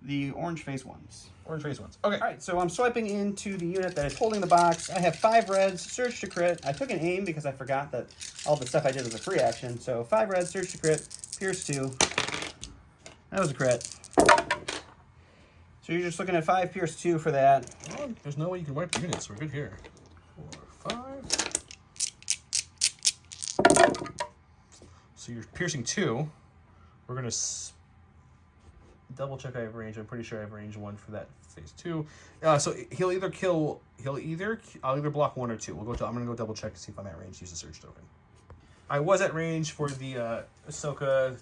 the orange phase 1s. Orange phase 1s. Okay. All right, so I'm swiping into the unit that is holding the box. I have 5 reds, surge to crit. I took an aim because I forgot that all the stuff I did was a free action. So 5 reds, surge to crit, pierce 2. That was a crit. So you're just looking at 5 pierce 2 for that. Well, there's no way you can wipe the units. We're good here. 4, 5. So you're piercing 2. We're going to double check I have range. I'm pretty sure I have range 1 for that phase 2. So I'll either block 1 or 2. I'm going to go double check to see if I'm at range to use the surge token. I was at range for the Ahsoka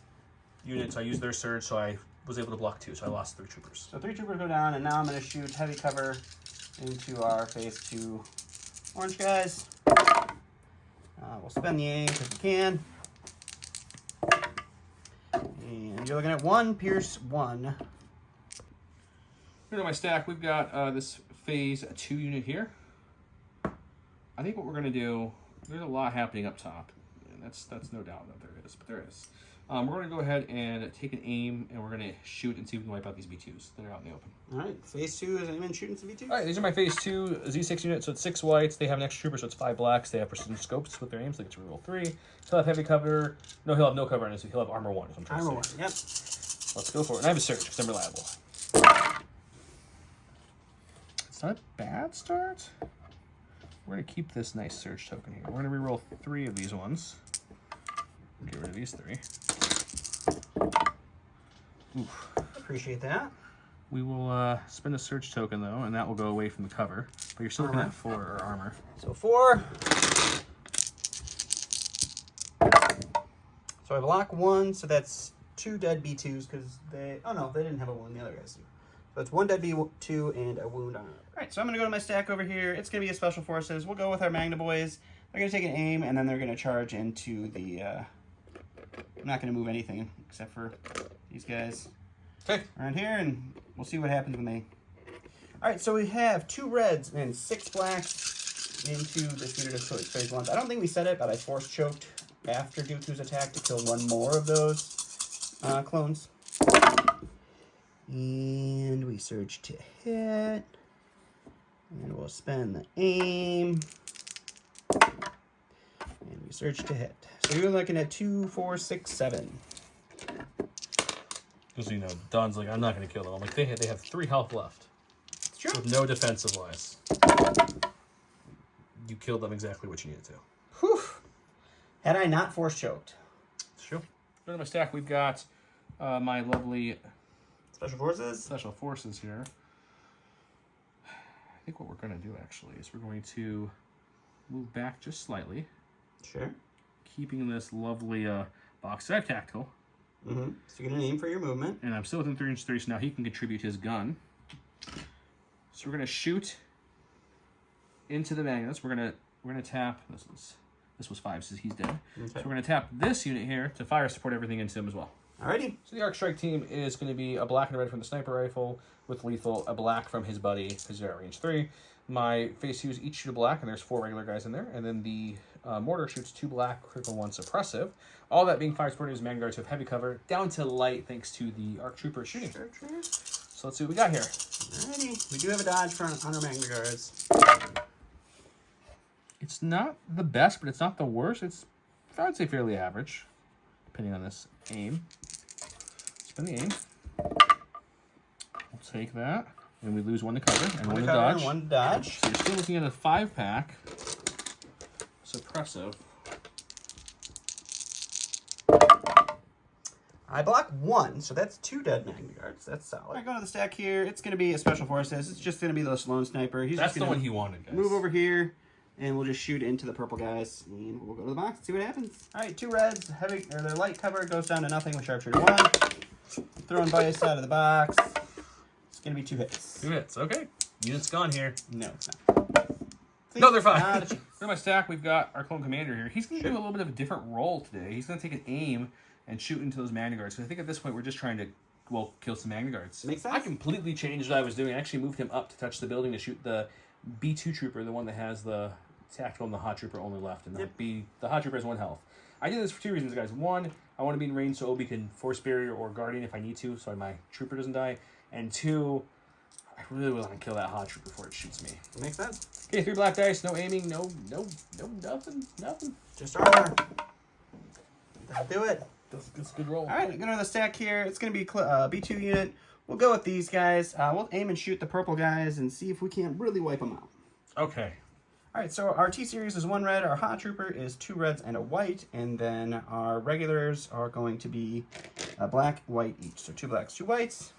unit, so I used their surge, so I was able to block 2, so I lost 3 troopers. So 3 troopers go down, and now I'm going to shoot heavy cover into our phase 2 orange guys. We'll spend the aim if we can. And you're looking at 1 pierce 1. Here in my stack, we've got this phase 2 unit here. I think what we're going to do, there's a lot happening up top. And that's no doubt that there is, but there is. We're going to go ahead and take an aim, and we're going to shoot and see if we can wipe out these B2s that are out in the open. All right, phase 2 is aiming shooting some B2s. All right, these are my phase 2 Z6 units, so it's 6 whites. They have an extra trooper, so it's 5 blacks. They have precision scopes with their aims, so they get to reroll 3. So he'll have heavy cover. No, he'll have no cover on it, so he'll have armor 1. Is what I'm trying Armor to say. 1, yep. Let's go for it. And I have a surge because I'm reliable. It's not a bad start. We're going to keep this nice surge token here. We're going to reroll 3 of these ones. Get rid of these 3. Oof. Appreciate that. We will spend a surge token, though, and that will go away from the cover. But you're still looking at 4 or armor. So 4. So I block 1, so that's 2 dead B2s because they... Oh, no, they didn't have a wound. The other guys do. So it's 1 dead B2 and a wound on it. All right, so I'm going to go to my stack over here. It's going to be a Special Forces. We'll go with our Magna Boys. They're going to take an aim, and then they're going to charge into the... I'm not going to move anything except for these guys around here, and we'll see what happens when they... All right, so we have 2 reds and 6 blacks into this unit of phase 1s. I don't think we said it, but I force choked after Dooku's attack to kill 1 more of those clones. And we surge to hit. And we'll spend the aim. And we surge to hit. So you're looking at 2, 4, 6, 7. Because, you know, Don's like, I'm not going to kill them. I'm like, they have 3 health left. It's true. With no defensive wise. You killed them exactly what you needed to. Whew. Had I not force choked. It's true. Go to my stack. We've got my lovely Special Forces. Special Forces here. I think what we're going to do, actually, is we're going to move back just slightly. Sure. Keeping this lovely box. I have tactical. Mm-hmm. So you're going to aim for your movement. And I'm still within 3 inches 3, so now he can contribute his gun. So we're going to shoot into the magnets. We're gonna tap. This is This was 5, so he's dead. Okay. So we're going to tap this unit here to fire support everything into him as well. Alrighty. So the Arc Strike team is going to be a black and a red from the sniper rifle with lethal, a black from his buddy, because they're at range 3. My phase 2s each shoot a black, and there's 4 regular guys in there. And then the mortar shoots 2 black, critical 1 suppressive. All that being fire supported is man guards who have heavy cover, down to light thanks to the Arc Trooper shooting. So let's see what we got here. Alrighty. We do have a dodge front on our Magna Guards. It's not the best, but it's not the worst. It's, I would say, fairly average, depending on this aim. Spin the aim. We'll take that, and we lose 1 to cover and 1 to dodge. 1 to dodge. So you're still looking at a 5-pack. Suppressive. I block 1, so that's 2 dead Magna Guards. That's solid. I go to the stack here. It's going to be a Special Forces. It's just going to be the lone sniper. He's That's just the gonna one he wanted, guys. move over here, and we'll just shoot into the purple guys, and we'll go to the box and see what happens. All right, 2 reds, heavy, or their light cover goes down to nothing with Sharpshooter 1. Throwing bias out of the box. It's going to be 2 hits. 2 hits, okay. Unit's gone here. No, it's not. No, they're fine. Not a chance. In my stack, we've got our clone commander here. He's going to do a little bit of a different role today. He's going to take an aim and shoot into those Magna Guards. Because I think at this point, we're just trying to, well, kill some Magna Guards. Makes sense. I completely changed what I was doing. I actually moved him up to touch the building to shoot the B2 Trooper, the one that has the tactical and the Hot Trooper only left. And the Hot Trooper has 1 health. I did this for 2 reasons, guys. 1, I want to be in range so Obi can force barrier or guardian if I need to, so my Trooper doesn't die. And 2, I really want to kill that Hot Trooper before it shoots me. Makes sense. Okay, 3 black dice, no aiming, no, nothing. Just armor. That'll do it. That's a good roll. All right, I'm going to the stack here. It's going to be a B2 unit. We'll go with these guys. We'll aim and shoot the purple guys and see if we can't really wipe them out. Okay. All right, so our T-Series is 1 red. Our Hot Trooper is 2 reds and a white. And then our regulars are going to be a black, white each. So 2 blacks, 2 whites.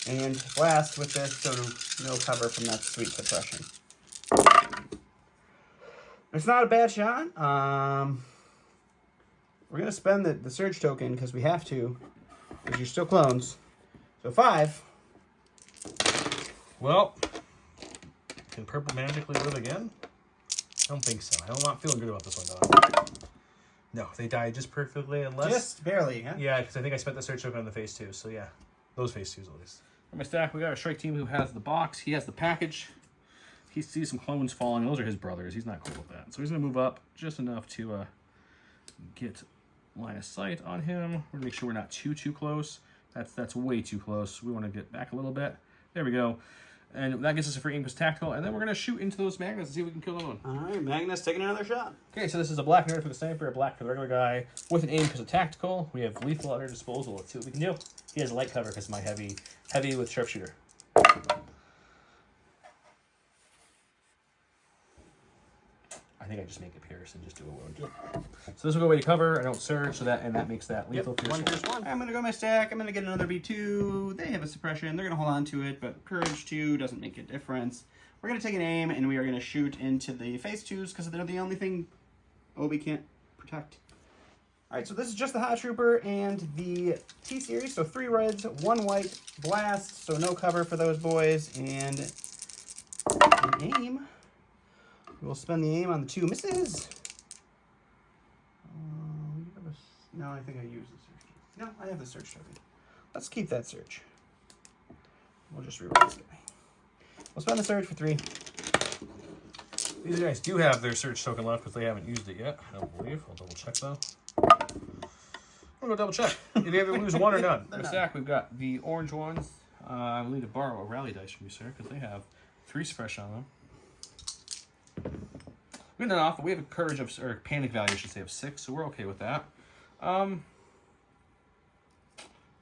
And blast with this, so no cover from that sweet suppression. It's not a bad shot. We're going to spend the surge token because we have to, because you're still clones. So 5. Well, can purple magically live again? I don't think so. I'm not feeling good about this one, though. No, they died just perfectly, unless... Just barely, huh? Yeah, because I think I spent the surge token on the phase 2, so yeah. Those phase 2s at least. In my stack, we got a strike team who has the box. He has the package. He sees some clones falling. Those are his brothers. He's not cool with that. So he's going to move up just enough to get line of sight on him. We're going to make sure we're not too close. That's way too close. We want to get back a little bit. There we go. And that gets us a free aim because tactical. And then we're going to shoot into those Magnus and see if we can kill them. All right, Magnus taking another shot. Okay, so this is a black nerd for the sniper, a black for the regular guy, with an aim because of tactical. We have lethal at our disposal. Let's see what we can do. He has light cover because my heavy with sharpshooter. I think I just make it pierce and just do a wound. So this will go away to cover. I don't surge, so that makes that lethal pierce. 1 pierce 1. I'm gonna go my stack. I'm gonna get another B2. They have a suppression. They're gonna hold on to it, but courage 2 doesn't make a difference. We're gonna take an aim and we are gonna shoot into the phase 2s because they're the only thing Obi can't protect. All right, so this is just the Hot Trooper and the T-Series. So 3 reds, 1 white, blast. So no cover for those boys, and an aim. We'll spend the aim on the 2 misses. No, I think I used the search. No, I have the search token. Let's keep that search. We'll just reroll this guy. We'll spend the search for 3. These guys do have their search token left because they haven't used it yet, I don't believe. I'll double check though. I'm going to double check. If you ever lose 1 or none. In the stack, we've got the orange ones. I will need to borrow a rally dice from you, sir, because they have 3 suppression on them. We have off, but we have a courage of, or panic value, I should say, of 6, so we're okay with that. I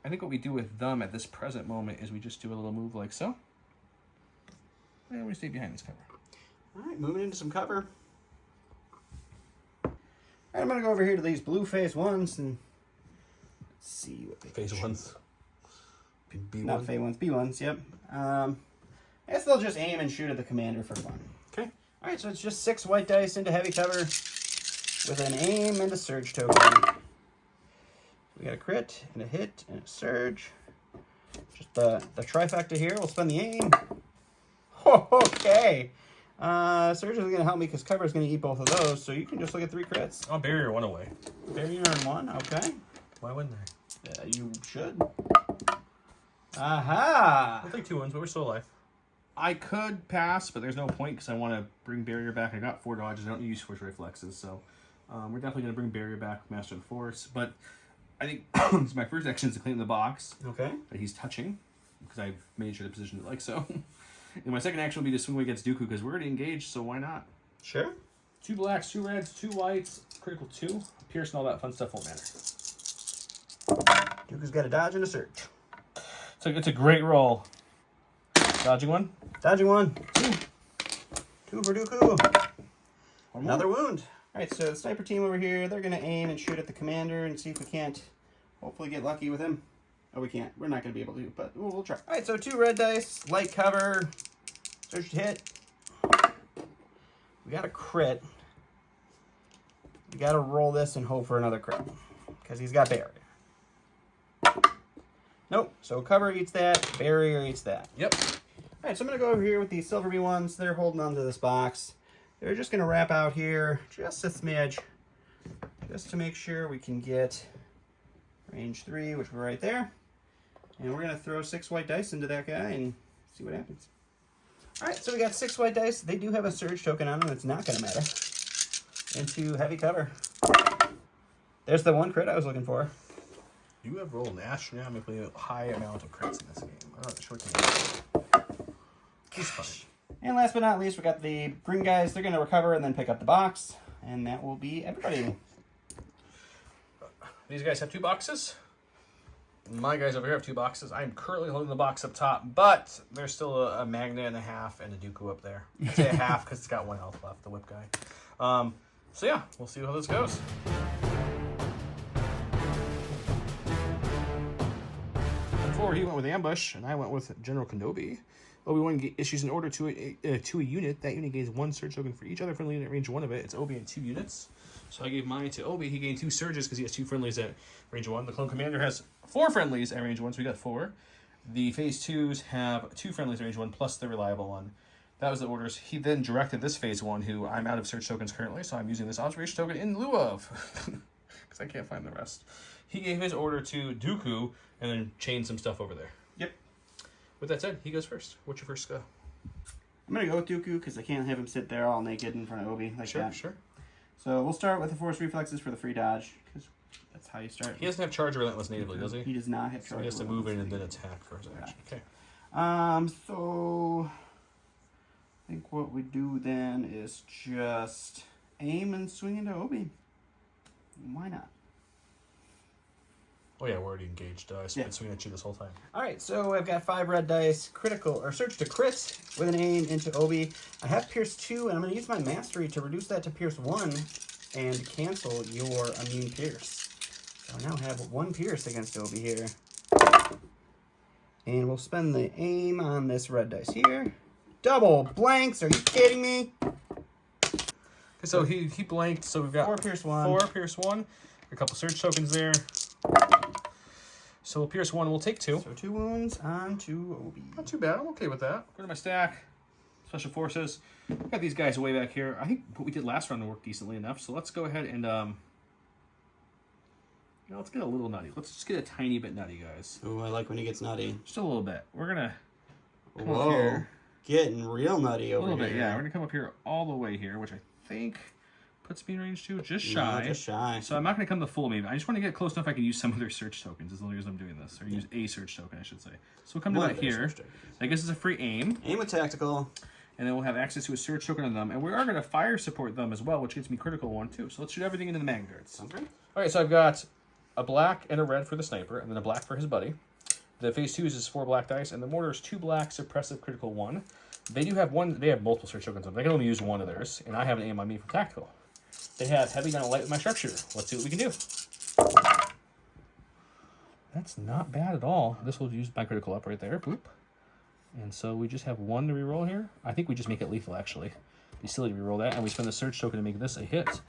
think what we do with them at this present moment is we just do a little move like so. And we stay behind this cover. All right, moving into some cover. All right, I'm going to go over here to these blue phase 1s and see what they Phase 1s. B1s. Not phase 1s, B1s, yep. I guess they'll just aim and shoot at the commander for fun. Okay. All right, so it's just 6 white dice into heavy cover with an aim and a surge token. We got a crit and a hit and a surge. Just the trifecta here. We'll spend the aim. Oh, okay. Surge isn't going to help me because cover is going to eat both of those, so you can just look at 3 crits. I'll barrier 1 away. Barrier in 1, okay. Why wouldn't I? You should. Aha! I'll take 2 wounds, but we're still alive. I could pass, but there's no point because I want to bring barrier back. I got 4 dodges. I don't use force reflexes, so we're definitely going to bring barrier back, Master of the Force. But I think this is my first action is to clean the box Okay. that he's touching because I've made sure to position it like so. And my second action will be to swing away against Dooku because we're already engaged, so why not? Sure. 2 blacks, 2 reds, 2 whites, critical 2. Pierce and all that fun stuff won't matter. Dooku's got a dodge and a surge. So it's a great roll. Dodging 1. Dodging 1. 2. 2 for Dooku. Another more. wound. All right, so the sniper team over here, they're going to aim and shoot at the commander and see if we can't hopefully get lucky with him. Oh, we can't. We're not going to be able to, but we'll try. All right, so 2 red dice, light cover, surge to hit. We got a crit. We got to roll this and hope for another crit because he's got barrier. Nope. So cover eats that, barrier eats that. Yep. All right, so I'm going to go over here with these silver ones. They're holding onto this box. They're just going to wrap out here just a smidge, just to make sure we can get range 3, which we're right there. And we're going to throw 6 white dice into that guy and see what happens. All right, so we got 6 white dice. They do have a surge token on them. It's not going to matter. Into heavy cover. There's the 1 crit I was looking for. You have rolled an astronomically high amount of crits in this game. I'm not sure what to do. It's fine. And last but not least, we got the green guys. They're going to recover and then pick up the box. And that will be everybody. These guys have 2 boxes. My guys over here have 2 boxes. I'm currently holding the box up top, but there's still a Magna and a half and a Dooku up there. I say a half because it's got 1 health left, the whip guy. So yeah, we'll see how this goes. Before he went with ambush, and I went with General Kenobi. Obi Wan issues an order to a unit. That unit gains 1 surge token for each other friendly unit at range 1 of it. It's Obi and 2 units. So I gave mine to Obi. He gained 2 surges because he has 2 friendlies at range 1. The Clone Commander has 4 friendlies at range 1, so we got 4. The Phase 2s have 2 friendlies at range 1 plus the reliable one. That was the orders. He then directed this Phase 1, who I'm out of surge tokens currently, so I'm using this observation token in lieu of, because I can't find the rest. He gave his order to Dooku and then chained some stuff over there. Yep. With that said, he goes first. What's your first go? I'm going to go with Dooku because I can't have him sit there all naked in front of Obi like that. Sure. So we'll start with the force reflexes for the free dodge because that's how you start. He doesn't have charge relentless natively, does he? He does not have charge. So he has to move in and then attack for his action. Okay. So I think what we do then is just aim and swing into Obi. Why not? Oh yeah, we're already engaged. I've been swinging at you this whole time. All right, so I've got 5 red dice, critical or surge to crit with an aim into Obi. I have Pierce 2, and I'm going to use my mastery to reduce that to Pierce 1 and cancel your immune Pierce. So I now have 1 Pierce against Obi here. And we'll spend the aim on this red dice here. Double blanks, are you kidding me? Okay, so he blanked, so we've got 4 Pierce 1. 4 Pierce 1, a couple surge tokens there. So we'll Pierce 1, we'll take 2. So 2 wounds onto Obi. Not too bad, I'm okay with that. Go to my stack, Special Forces. Got these guys way back here. I think what we did last round worked decently enough, so let's go ahead and, let's get a little nutty. Let's just get a tiny bit nutty, guys. Oh, I like when he gets nutty. Just a little bit. We're going to come Whoa, up here. Getting real nutty over here. A little bit, yeah. We're going to come up here all the way here, which I think puts me in range 2, just shy. No, just shy. So I'm not going to come the full maybe. I just want to get close enough I can use some of their search tokens is the only reason I'm doing this. Or use a search token, I should say. So we'll come to that here. I guess it's a free aim. Aim with tactical. And then we'll have access to a search token on them. And we are going to fire support them as well, which gets me critical 1 too. So let's shoot everything into the mag darts. Okay. Alright, so I've got a black and a red for the sniper, and then a black for his buddy. The Phase 2 is 4 black dice, and the mortar is 2 black, suppressive, critical 1. They do have they have multiple search tokens on them. They can only use 1 of theirs, and I have an aim on me for tactical. They have heavy gun and light with my sharpshooter. Let's see what we can do. That's not bad at all. This will use my critical up right there. Boop. And so we just have 1 to reroll here. I think we just make it lethal, actually. Be silly to reroll that, and we spend the search token to make this a hit.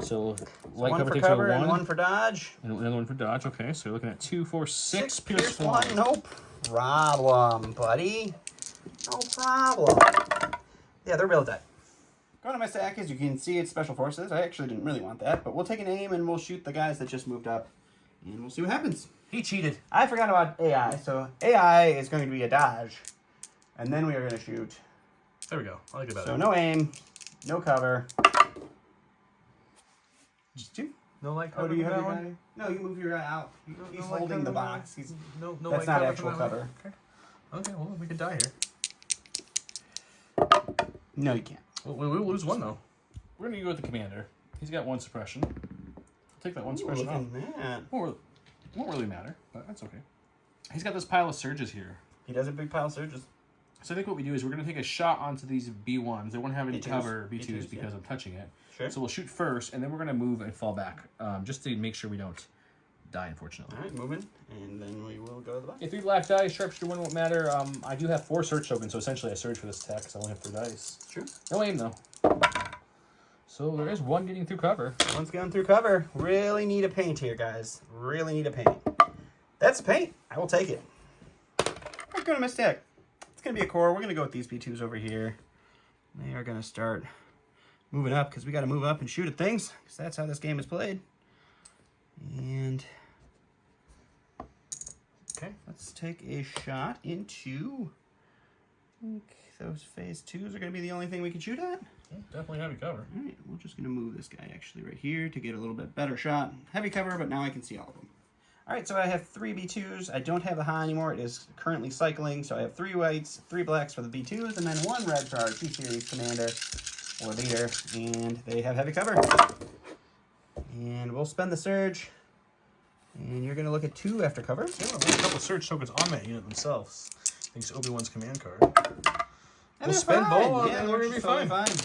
So light 1 cover for takes cover away 1. and 1 for dodge. And another 1 for dodge. Okay, so you're looking at 2, 4, 6 Pierce 1. Nope. Problem, buddy. No problem. Yeah, they're real dead. Going to my stack, as you can see, it's Special Forces. I actually didn't really want that, but we'll take an aim and we'll shoot the guys that just moved up. And we'll see what happens. He cheated. I forgot about AI, so AI is going to be a dodge. And then we are going to shoot. There we go. I like it better. So no aim, no cover. Just two. No light Oh, cover do you for have that your one? guy? No, you move your guy out. He's no light holding cover the for that box. He's, no that's light not cover actual for that one? cover. Okay, well, we could die here. No, you can't. Well, we will lose one, though. We're going to go with the commander. He's got one suppression. I'll take that one suppression off. That. Won't really matter, but that's okay. He's got this pile of surges here. He does a big pile of surges. So I think what we do is we're going to take a shot onto these B1s. They won't have any B2s. cover, B2s, B2s, because yeah. I'm touching it. Sure. So we'll shoot first, and then we're going to move and fall back, just to make sure we don't die, unfortunately. All right, moving, and then we will go to the box. Yeah, 3 black dice, sharpshooter 1 won't matter. I do have 4 surge tokens, so essentially I surge for this attack because I only have 3 dice. True. No aim, though. So there is one getting through cover. One's going through cover. Really need a paint here, guys. Really need a paint. That's a paint. I will take it. I'm going to mistake. It's going to be a core. We're going to go with these B2s over here. They are going to start moving up because we got to move up and shoot at things because that's how this game is played. And Okay. let's take a shot into. I think those phase 2s are going to be the only thing we can shoot at. Yeah, definitely heavy cover. All right, we're just going to move this guy actually right here to get a little bit better shot. Heavy cover, but now I can see all of them. All right, so I have 3 B2s. I don't have the high anymore. It is currently cycling, so I have 3 whites, 3 blacks for the B2s, and then 1 red for our T-Series commander or leader, and they have heavy cover. And we'll spend the surge, and you're going to look at 2 after cover. Yeah, a couple surge tokens on that unit themselves. Thanks to Obi Wan's command card. And We'll they're spend fine. both, Yeah, and they're we're gonna be totally fine. We're going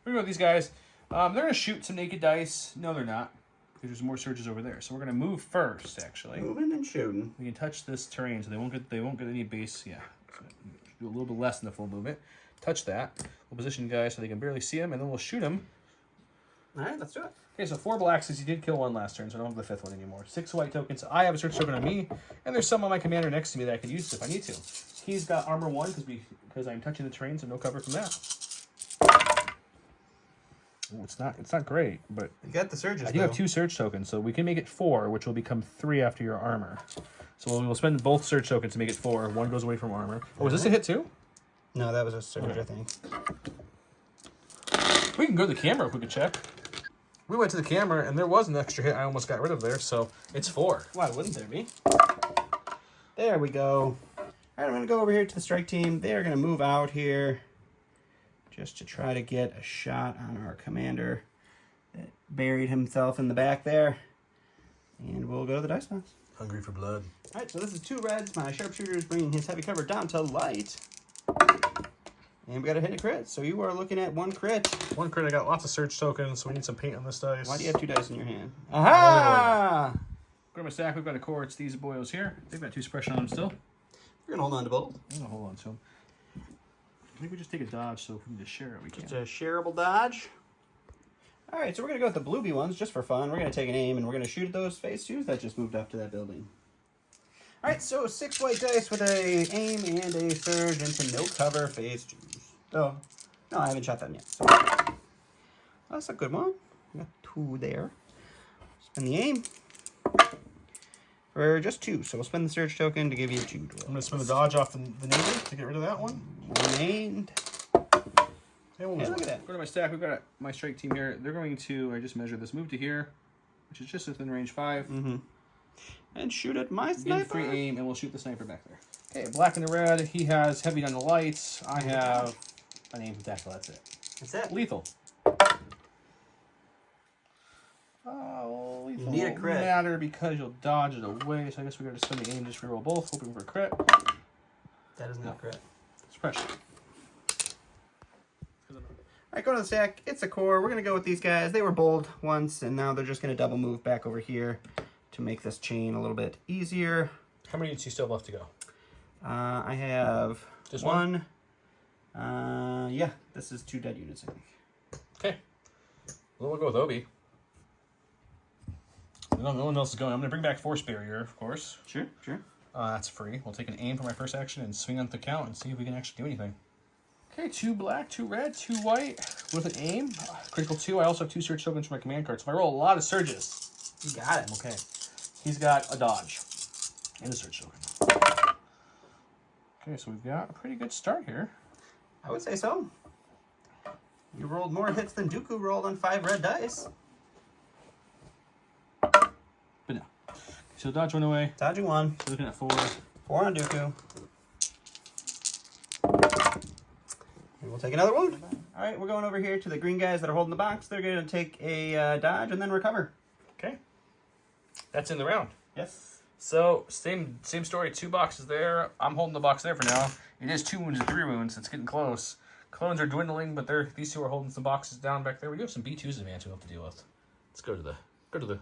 to go with these guys. They're going to shoot some naked dice. No, they're not. Because there's more surges over there. So we're going to move first, actually. Moving and shooting. We can touch this terrain, so they won't get any base. Yeah, so do a little bit less than the full movement. Touch that. We'll position guys so they can barely see them, and then we'll shoot them. All right, let's do it. Okay, so 4 blacks, since you did kill 1 last turn, so I don't have the 5th one anymore. 6 white tokens. I have a search token on me, and there's some on my commander next to me that I can use if I need to. He's got armor 1 because I'm touching the terrain, so no cover from that. Ooh, it's not great, but You got the surges, I do have 2 search tokens, so we can make it 4, which will become 3 after your armor. So we will spend both search tokens to make it 4. 1 goes away from armor. Oh, was this a hit too? No, that was a surge, I think. We can go to the camera if we could check. We went to the camera, and there was an extra hit I almost got rid of there, so it's 4. Why wouldn't there be? There we go. All right, I'm going to go over here to the strike team. They're going to move out here just to try to get a shot on our commander that buried himself in the back there. And we'll go to the dice box. Hungry for blood. All right, so this is 2 reds. My sharpshooter is bringing his heavy cover down to light. And we got a hit and a crit. So you are looking at 1 crit. 1 crit, I got lots of search tokens, so we need some paint on this dice. Why do you have 2 dice in your hand? Aha! Go to my stack, we've got a core, it's these boys here. They've got 2 suppression on them still. You're going to hold on to both. I'm gonna hold on to them. I think we just take a dodge, so if we need to share it, we can. It's a shareable dodge. All right, so we're going to go with the blue B ones just for fun. We're going to take an aim, and we're going to shoot at those phase 2s that just moved up to that building. All right, so 6 white dice with a aim and a surge into no cover phase 2s. Oh, no, I haven't shot that yet. So that's a good one. We got 2 there. Spend the aim for just 2. So we'll spend the surge token to give you 2 droids. I'm gonna spin the dodge off the neighbor to get rid of that one. And Hey, look at that. Go to my stack, we've got my strike team here. They're going to, I just measured this, move to here, which is just within range 5. and shoot at my Get sniper. free aim, and we'll shoot the sniper back there. Okay, black and the red. He has heavy on the lights. I have an aim tackle. That's it. That's it. Lethal. Oh, lethal You need a won't crit. matter because you'll dodge it away. So I guess we got to spend the aim, just reroll both, hoping for a crit. That is not crit. Suppression. All right, go to the stack. It's a core. We're going to go with these guys. They were bold once, and now they're just going to double move back over here to make this chain a little bit easier. How many units do you still have left to go? I have Just one. Yeah, this is 2 dead units, I think. Okay. Well, we'll go with Obi. No one else is going. I'm going to bring back Force Barrier, of course. Sure, sure. That's free. We'll take an aim for my first action and swing on the count and see if we can actually do anything. Okay, 2 black, 2 red, 2 white with an aim. Critical 2. I also have 2 surge tokens for my command card. So if I roll a lot of surges, You got it. okay. He's got a dodge and a surge token. Okay, so we've got a pretty good start here. I would say so. You rolled more hits than Dooku rolled on 5 red dice. But no. So dodge went away. Dodging 1. So looking at 4. 4 on Dooku. And we'll take another wound. All right, we're going over here to the green guys that are holding the box. They're going to take a dodge and then recover. Okay. That's in the round. Yes. So, same story. 2 boxes there. I'm holding the box there for now. It is 2 wounds and 3 wounds. It's getting close. Clones are dwindling, but these 2 are holding some boxes down back there. We do have some B2s advance we have to deal with. Let's go to the.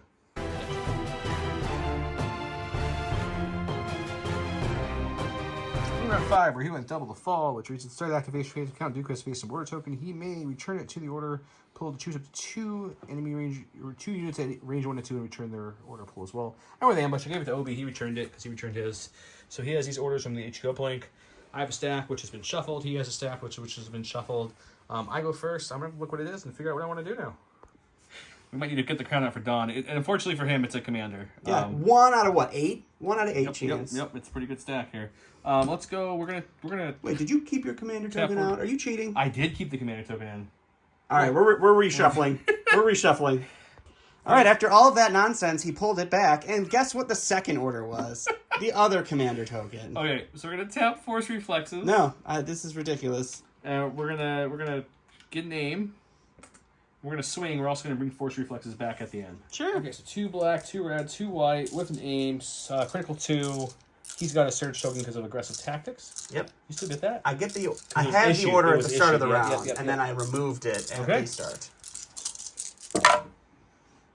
Round 5, where he went double the fall, which reaches the start activation phase. Count Dooku has faced a border token. He may return it to the order pool to choose up to 2 enemy range or 2 units at range 1 to 2 and return their order pool as well. I went with ambush. I gave it to Obi. He returned it because he returned his. So he has these orders from the HQ uplink. I have a stack which has been shuffled. He has a stack which has been shuffled. I go first. I'm gonna look what it is and figure out what I want to do now. We might need to get the crown out for Don. And unfortunately for him, it's a commander. Yeah, 1 out of what? 8? 1 out of 8 chance. Yep, it's a pretty good stack here. Let's go. We're gonna. Wait, did you keep your commander token out? Are you cheating? I did keep the commander token in. All right, we're reshuffling. We're reshuffling. All right, after all of that nonsense, he pulled it back, and guess what the second order was? The other commander token. Okay, so we're gonna tap Force Reflexes. No, this is ridiculous. We're gonna get an aim. We're gonna swing. We're also gonna bring Force Reflexes back at the end. Sure. Okay, so 2 black, 2 red, 2 white with an aim. Critical 2. He's got a surge token because of aggressive tactics. Yep. You still get that? I had the order at the start of the round, yep. and then I removed it at the start.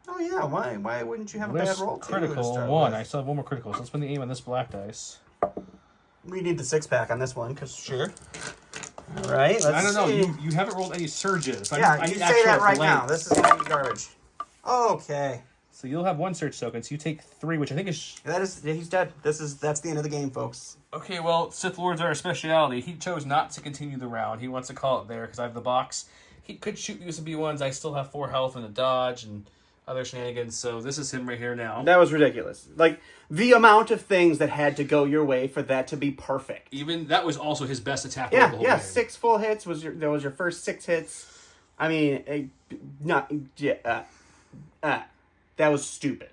Oh yeah, why wouldn't you have a bad roll too? Critical 1. I still have 1 more critical, so let's spend the aim on this black dice. We need the 6-pack on this one, because Sure. All right, let's I don't know. see. You haven't rolled any surges. Yeah, you say that right now. This is gonna be garbage. Okay. So you'll have 1 surge token. So you take 3, which I think is. He's dead. That's the end of the game, folks. Okay, well, Sith Lords are a speciality. He chose not to continue the round. He wants to call it there because I have the box. He could shoot me with some B1s. I still have 4 health and a dodge and other shenanigans. So this is him right here now. That was ridiculous. Like the amount of things that had to go your way for that to be perfect. Even that was also his best attack. Yeah, of the whole game. 6 full hits was your first 6 hits. I mean, that was stupid.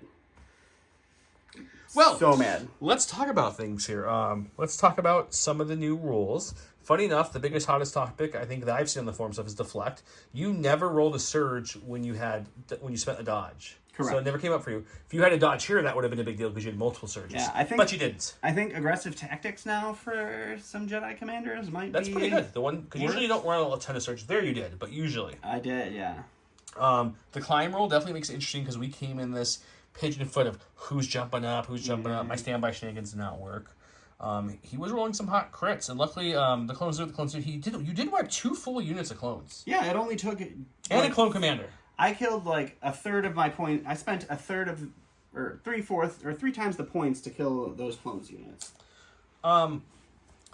Well, so mad. Let's talk about things here. Let's talk about some of the new rules. Funny enough, the biggest, hottest topic I think that I've seen on the forum stuff is deflect. You never rolled a surge when you spent a dodge. Correct. So it never came up for you. If you had a dodge here, that would have been a big deal because you had multiple surges. Yeah, but you didn't. I think aggressive tactics now for some Jedi commanders might That's be... pretty good. The one because usually you don't run a ton of surges. There you did, but usually. I did, yeah. The climb roll definitely makes it interesting because we came in this pigeon foot of who's jumping up. My standby shenanigans did not work. He was rolling some hot crits, and luckily, the clones did what the clones did. You did wipe 2 full units of clones. Yeah, it only took... And a clone commander. I killed like a third of my point. I spent a third of, or 3/4, or 3 times the points to kill those clones units.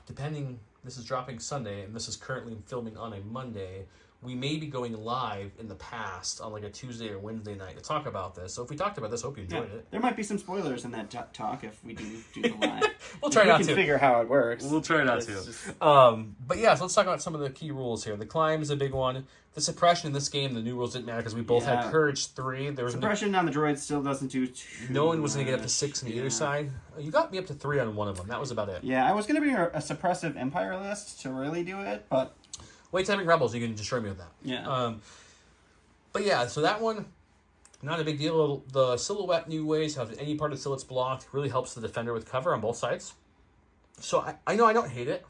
Depending, this is dropping Sunday, and this is currently filming on a Monday. We may be going live in the past on like a Tuesday or Wednesday night to talk about this. So if we talked about this, hope you enjoyed it. There might be some spoilers in that talk if we do the live. We'll try not to. We can figure how it works. We'll try not to. Just... But yeah, so let's talk about some of the key rules here. The climb is a big one. The suppression in this game, the new rules didn't matter because we both had Courage 3. There was suppression on the droid still doesn't do too No one was going to get up to 6 on either side. You got me up to 3 on one of them. That was about it. Yeah, I was going to be a suppressive Empire list to really do it, but... Wait, timing Rebels, you can destroy me with that. Yeah. But yeah, so that one, not a big deal. The silhouette new ways have any part of the silhouette's blocked really helps the defender with cover on both sides. So I know I don't hate it.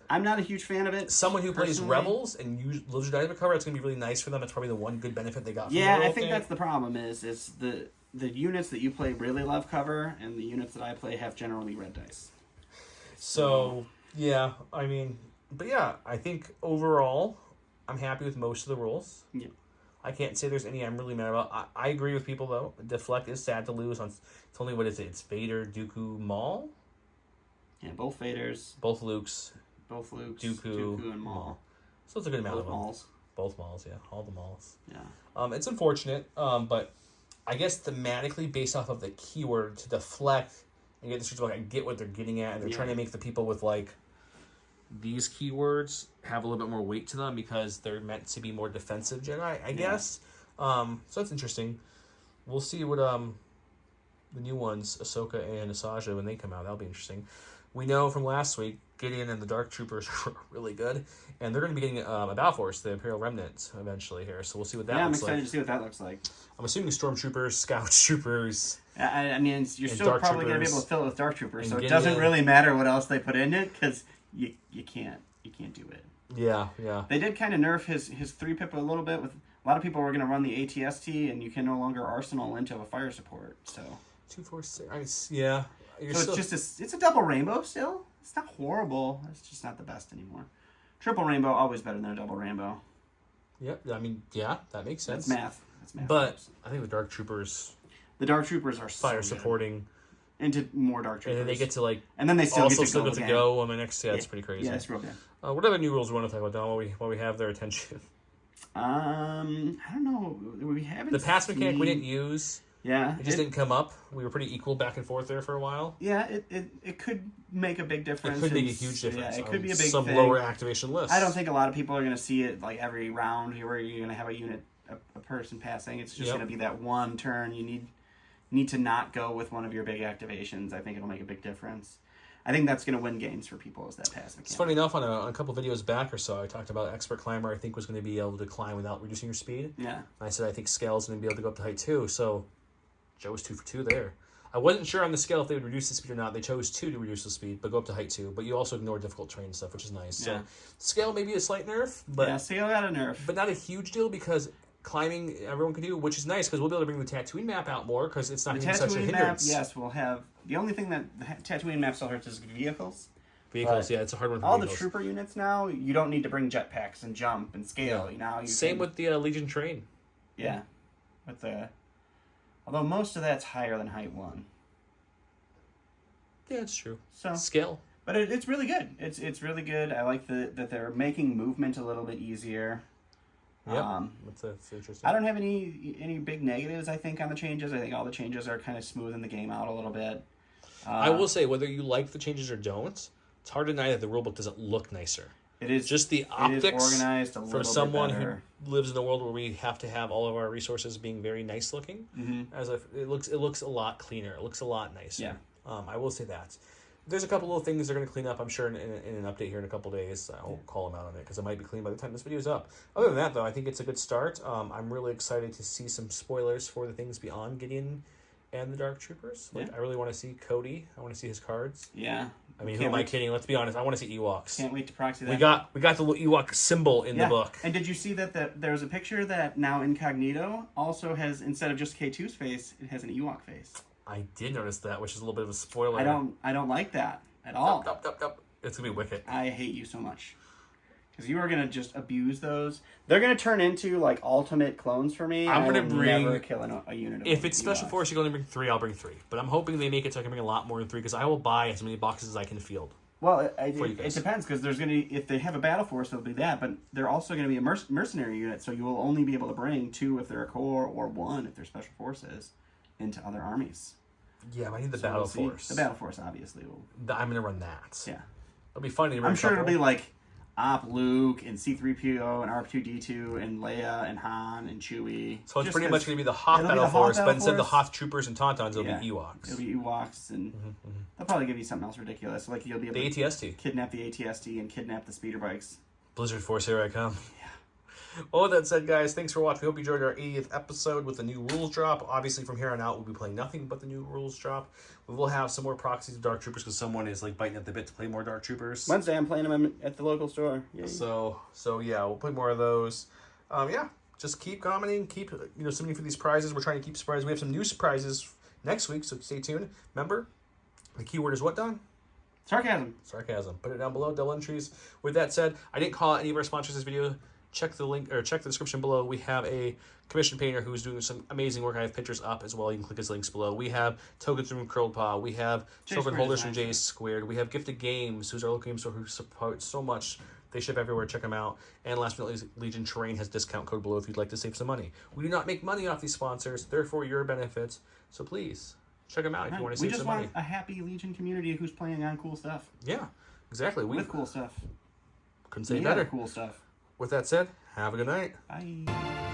I'm not a huge fan of it. Someone who plays Rebels and lives your dynamic cover, it's going to be really nice for them. It's probably the one good benefit they got from I think that's the problem is the units that you play really love cover, and the units that I play have generally red dice. So, yeah, I mean... But yeah, I think overall, I'm happy with most of the rules. Yeah. I can't say there's any I'm really mad about. I agree with people, though. Deflect is sad to lose. It's only, what is it? It's Vader, Dooku, Maul? Yeah, both Vaders. Both Lukes. Both Lukes, Dooku, and Maul. So it's a good amount of them. Mauls. Both Mauls, yeah. All the Mauls. Yeah. It's unfortunate, but I guess thematically, based off of the keyword to deflect and get the streets, I get what they're getting at, and they're trying to make the people with like these keywords have a little bit more weight to them because they're meant to be more defensive Jedi, I guess. So that's interesting. We'll see what the new ones, Ahsoka and Asajj, when they come out. That'll be interesting. We know from last week, Gideon and the Dark Troopers are really good, and they're going to be getting a Battle Force, the Imperial Remnant, eventually here. So we'll see what that looks like. I'm excited to see what that looks like. I'm assuming Stormtroopers, Scout Troopers. I mean, you're still probably going to be able to fill it with Dark Troopers, so it Gideon. doesn't really matter what else they put in it because you can't do it. Yeah. They did kind of nerf his 3-pip a little bit. With a lot of people were going to run the ATST, and you can no longer arsenal into a fire support. So 246. Yeah. So it's a double rainbow still. It's not horrible. It's just not the best anymore. Triple rainbow always better than a double rainbow. Yep. I mean, yeah, that makes sense. That's math. But I think the Dark Troopers. The Dark Troopers are fire so supporting. Into more Dark Troopers. And then they get to like. And then they still get to go on the next. Yeah, it's pretty crazy. Yeah, it's real good. What other new rules do you want to talk about, Don? While we have their attention. I don't know. We haven't. The pass mechanic we didn't use. Yeah, it just didn't come up. We were pretty equal back and forth there for a while. Yeah, it could make a big difference. It could make a huge difference. Yeah, it could be a big some thing. Lower activation list. I don't think a lot of people are going to see it like every round where you're going to have a unit, a person passing. It's just going to be that one turn. You need to not go with one of your big activations. I think it'll make a big difference. I think that's going to win games for people is that pass mechanic. It's funny enough, on a couple videos back or so, I talked about Expert Climber. I think was going to be able to climb without reducing your speed. Yeah. And I said I think Scale's going to be able to go up to height 2. So Joe was 2 for 2 there. I wasn't sure on the scale if they would reduce the speed or not. They chose 2 to reduce the speed, but go up to height 2. But you also ignore difficult terrain stuff, which is nice. Yeah. So scale maybe a slight nerf, but scale got a nerf, but not a huge deal because climbing everyone can do, which is nice because we'll be able to bring the Tatooine map out more because it's not such a hindrance. Map, yes, we'll have the only thing that the Tatooine map still hurts is vehicles. Vehicles, yeah, it's a hard one for all vehicles. The trooper units now, you don't need to bring jetpacks and jump and scale. Yeah. Same with the Legion train. Yeah, although most of that's higher than height 1. Yeah, it's true. So scale, but it's really good. It's really good. I like that they're making movement a little bit easier. Yeah, that's interesting. I don't have any big negatives. I think on the changes. I think all the changes are kind of smoothing the game out a little bit. I will say whether you like the changes or don't, it's hard to deny that the rulebook doesn't look nicer. It is just the optics. It is organized a little for someone bit who lives in a world where we have to have all of our resources being very nice looking. Mm-hmm. It looks a lot cleaner. It looks a lot nicer. Yeah. I will say that. There's a couple little things they're going to clean up, I'm sure, in an update here in a couple days. I won't call them out on it because it might be clean by the time this video's up. Other than that, though, I think it's a good start. I'm really excited to see some spoilers for the things beyond Gideon and the Dark Troopers. I really want to see Cody. I want to see his cards. Yeah. I mean, who am I kidding? Let's be honest. I want to see Ewoks. Can't wait to proxy that. We got the little Ewok symbol in the book. And did you see that there's a picture that now Incognito also has, instead of just K2's face, it has an Ewok face. I did notice that, which is a little bit of a spoiler. I don't like that at all. It's gonna be wicked. I hate you so much. Because you are gonna just abuse those. They're gonna turn into like ultimate clones for me. I'm gonna never kill a unit of if it's Special Force, you're gonna bring 3, I'll bring 3. But I'm hoping they make it so I can bring a lot more than 3 because I will buy as many boxes as I can field. Well, it depends because there's gonna if they have a battle force, it'll be that. But they're also gonna be a mercenary unit, so you will only be able to bring 2 if they're a core or 1 if they're special forces into other armies. Yeah, but I need the battle force. The battle force obviously will. I'm gonna run that. Yeah, it'll be funny. I'm sure it'll be like Op Luke and C-3PO and R2-D2 and Leia and Han and Chewie. So it's pretty much going to be the Hoth battle force, but instead of the Hoth troopers and Tauntauns, it'll be Ewoks. It'll be Ewoks, and they'll probably give you something else ridiculous. Like you'll be able to kidnap the ATST and kidnap the speeder bikes. Blizzard Force, here I come. Yeah. Well, with that said, guys, thanks for watching. We hope you enjoyed our 80th episode with the new rules drop. Obviously, from here on out, we'll be playing nothing but the new rules drop. We will have some more proxies of Dark Troopers because someone is like biting at the bit to play more Dark Troopers. Wednesday, I'm playing them at the local store. Yay. So yeah, we'll play more of those. Just keep commenting, keep submitting for these prizes. We're trying to keep surprises. We have some new surprises next week, so stay tuned. Remember, the keyword is what, Don? Sarcasm. Put it down below, double entries. With that said, I didn't call out any of our sponsors this video. check the link or check the description below. We have a commission painter who's doing some amazing work. I have pictures up as well. You can click his links below. We have tokens from Curled Paw. We have token holders from J Squared. We have Gifted Games, who's our local game store who supports so much. They ship everywhere. Check them out. And last but not least, Legion Terrain has discount code below if you'd like to save some money. We do not make money off these sponsors. They're for your benefits. So please check them out if you want to save some money. We just want a happy Legion community who's playing on cool stuff. Yeah, exactly. With cool stuff. Couldn't say better. Cool stuff. With that said, have a good night. Bye.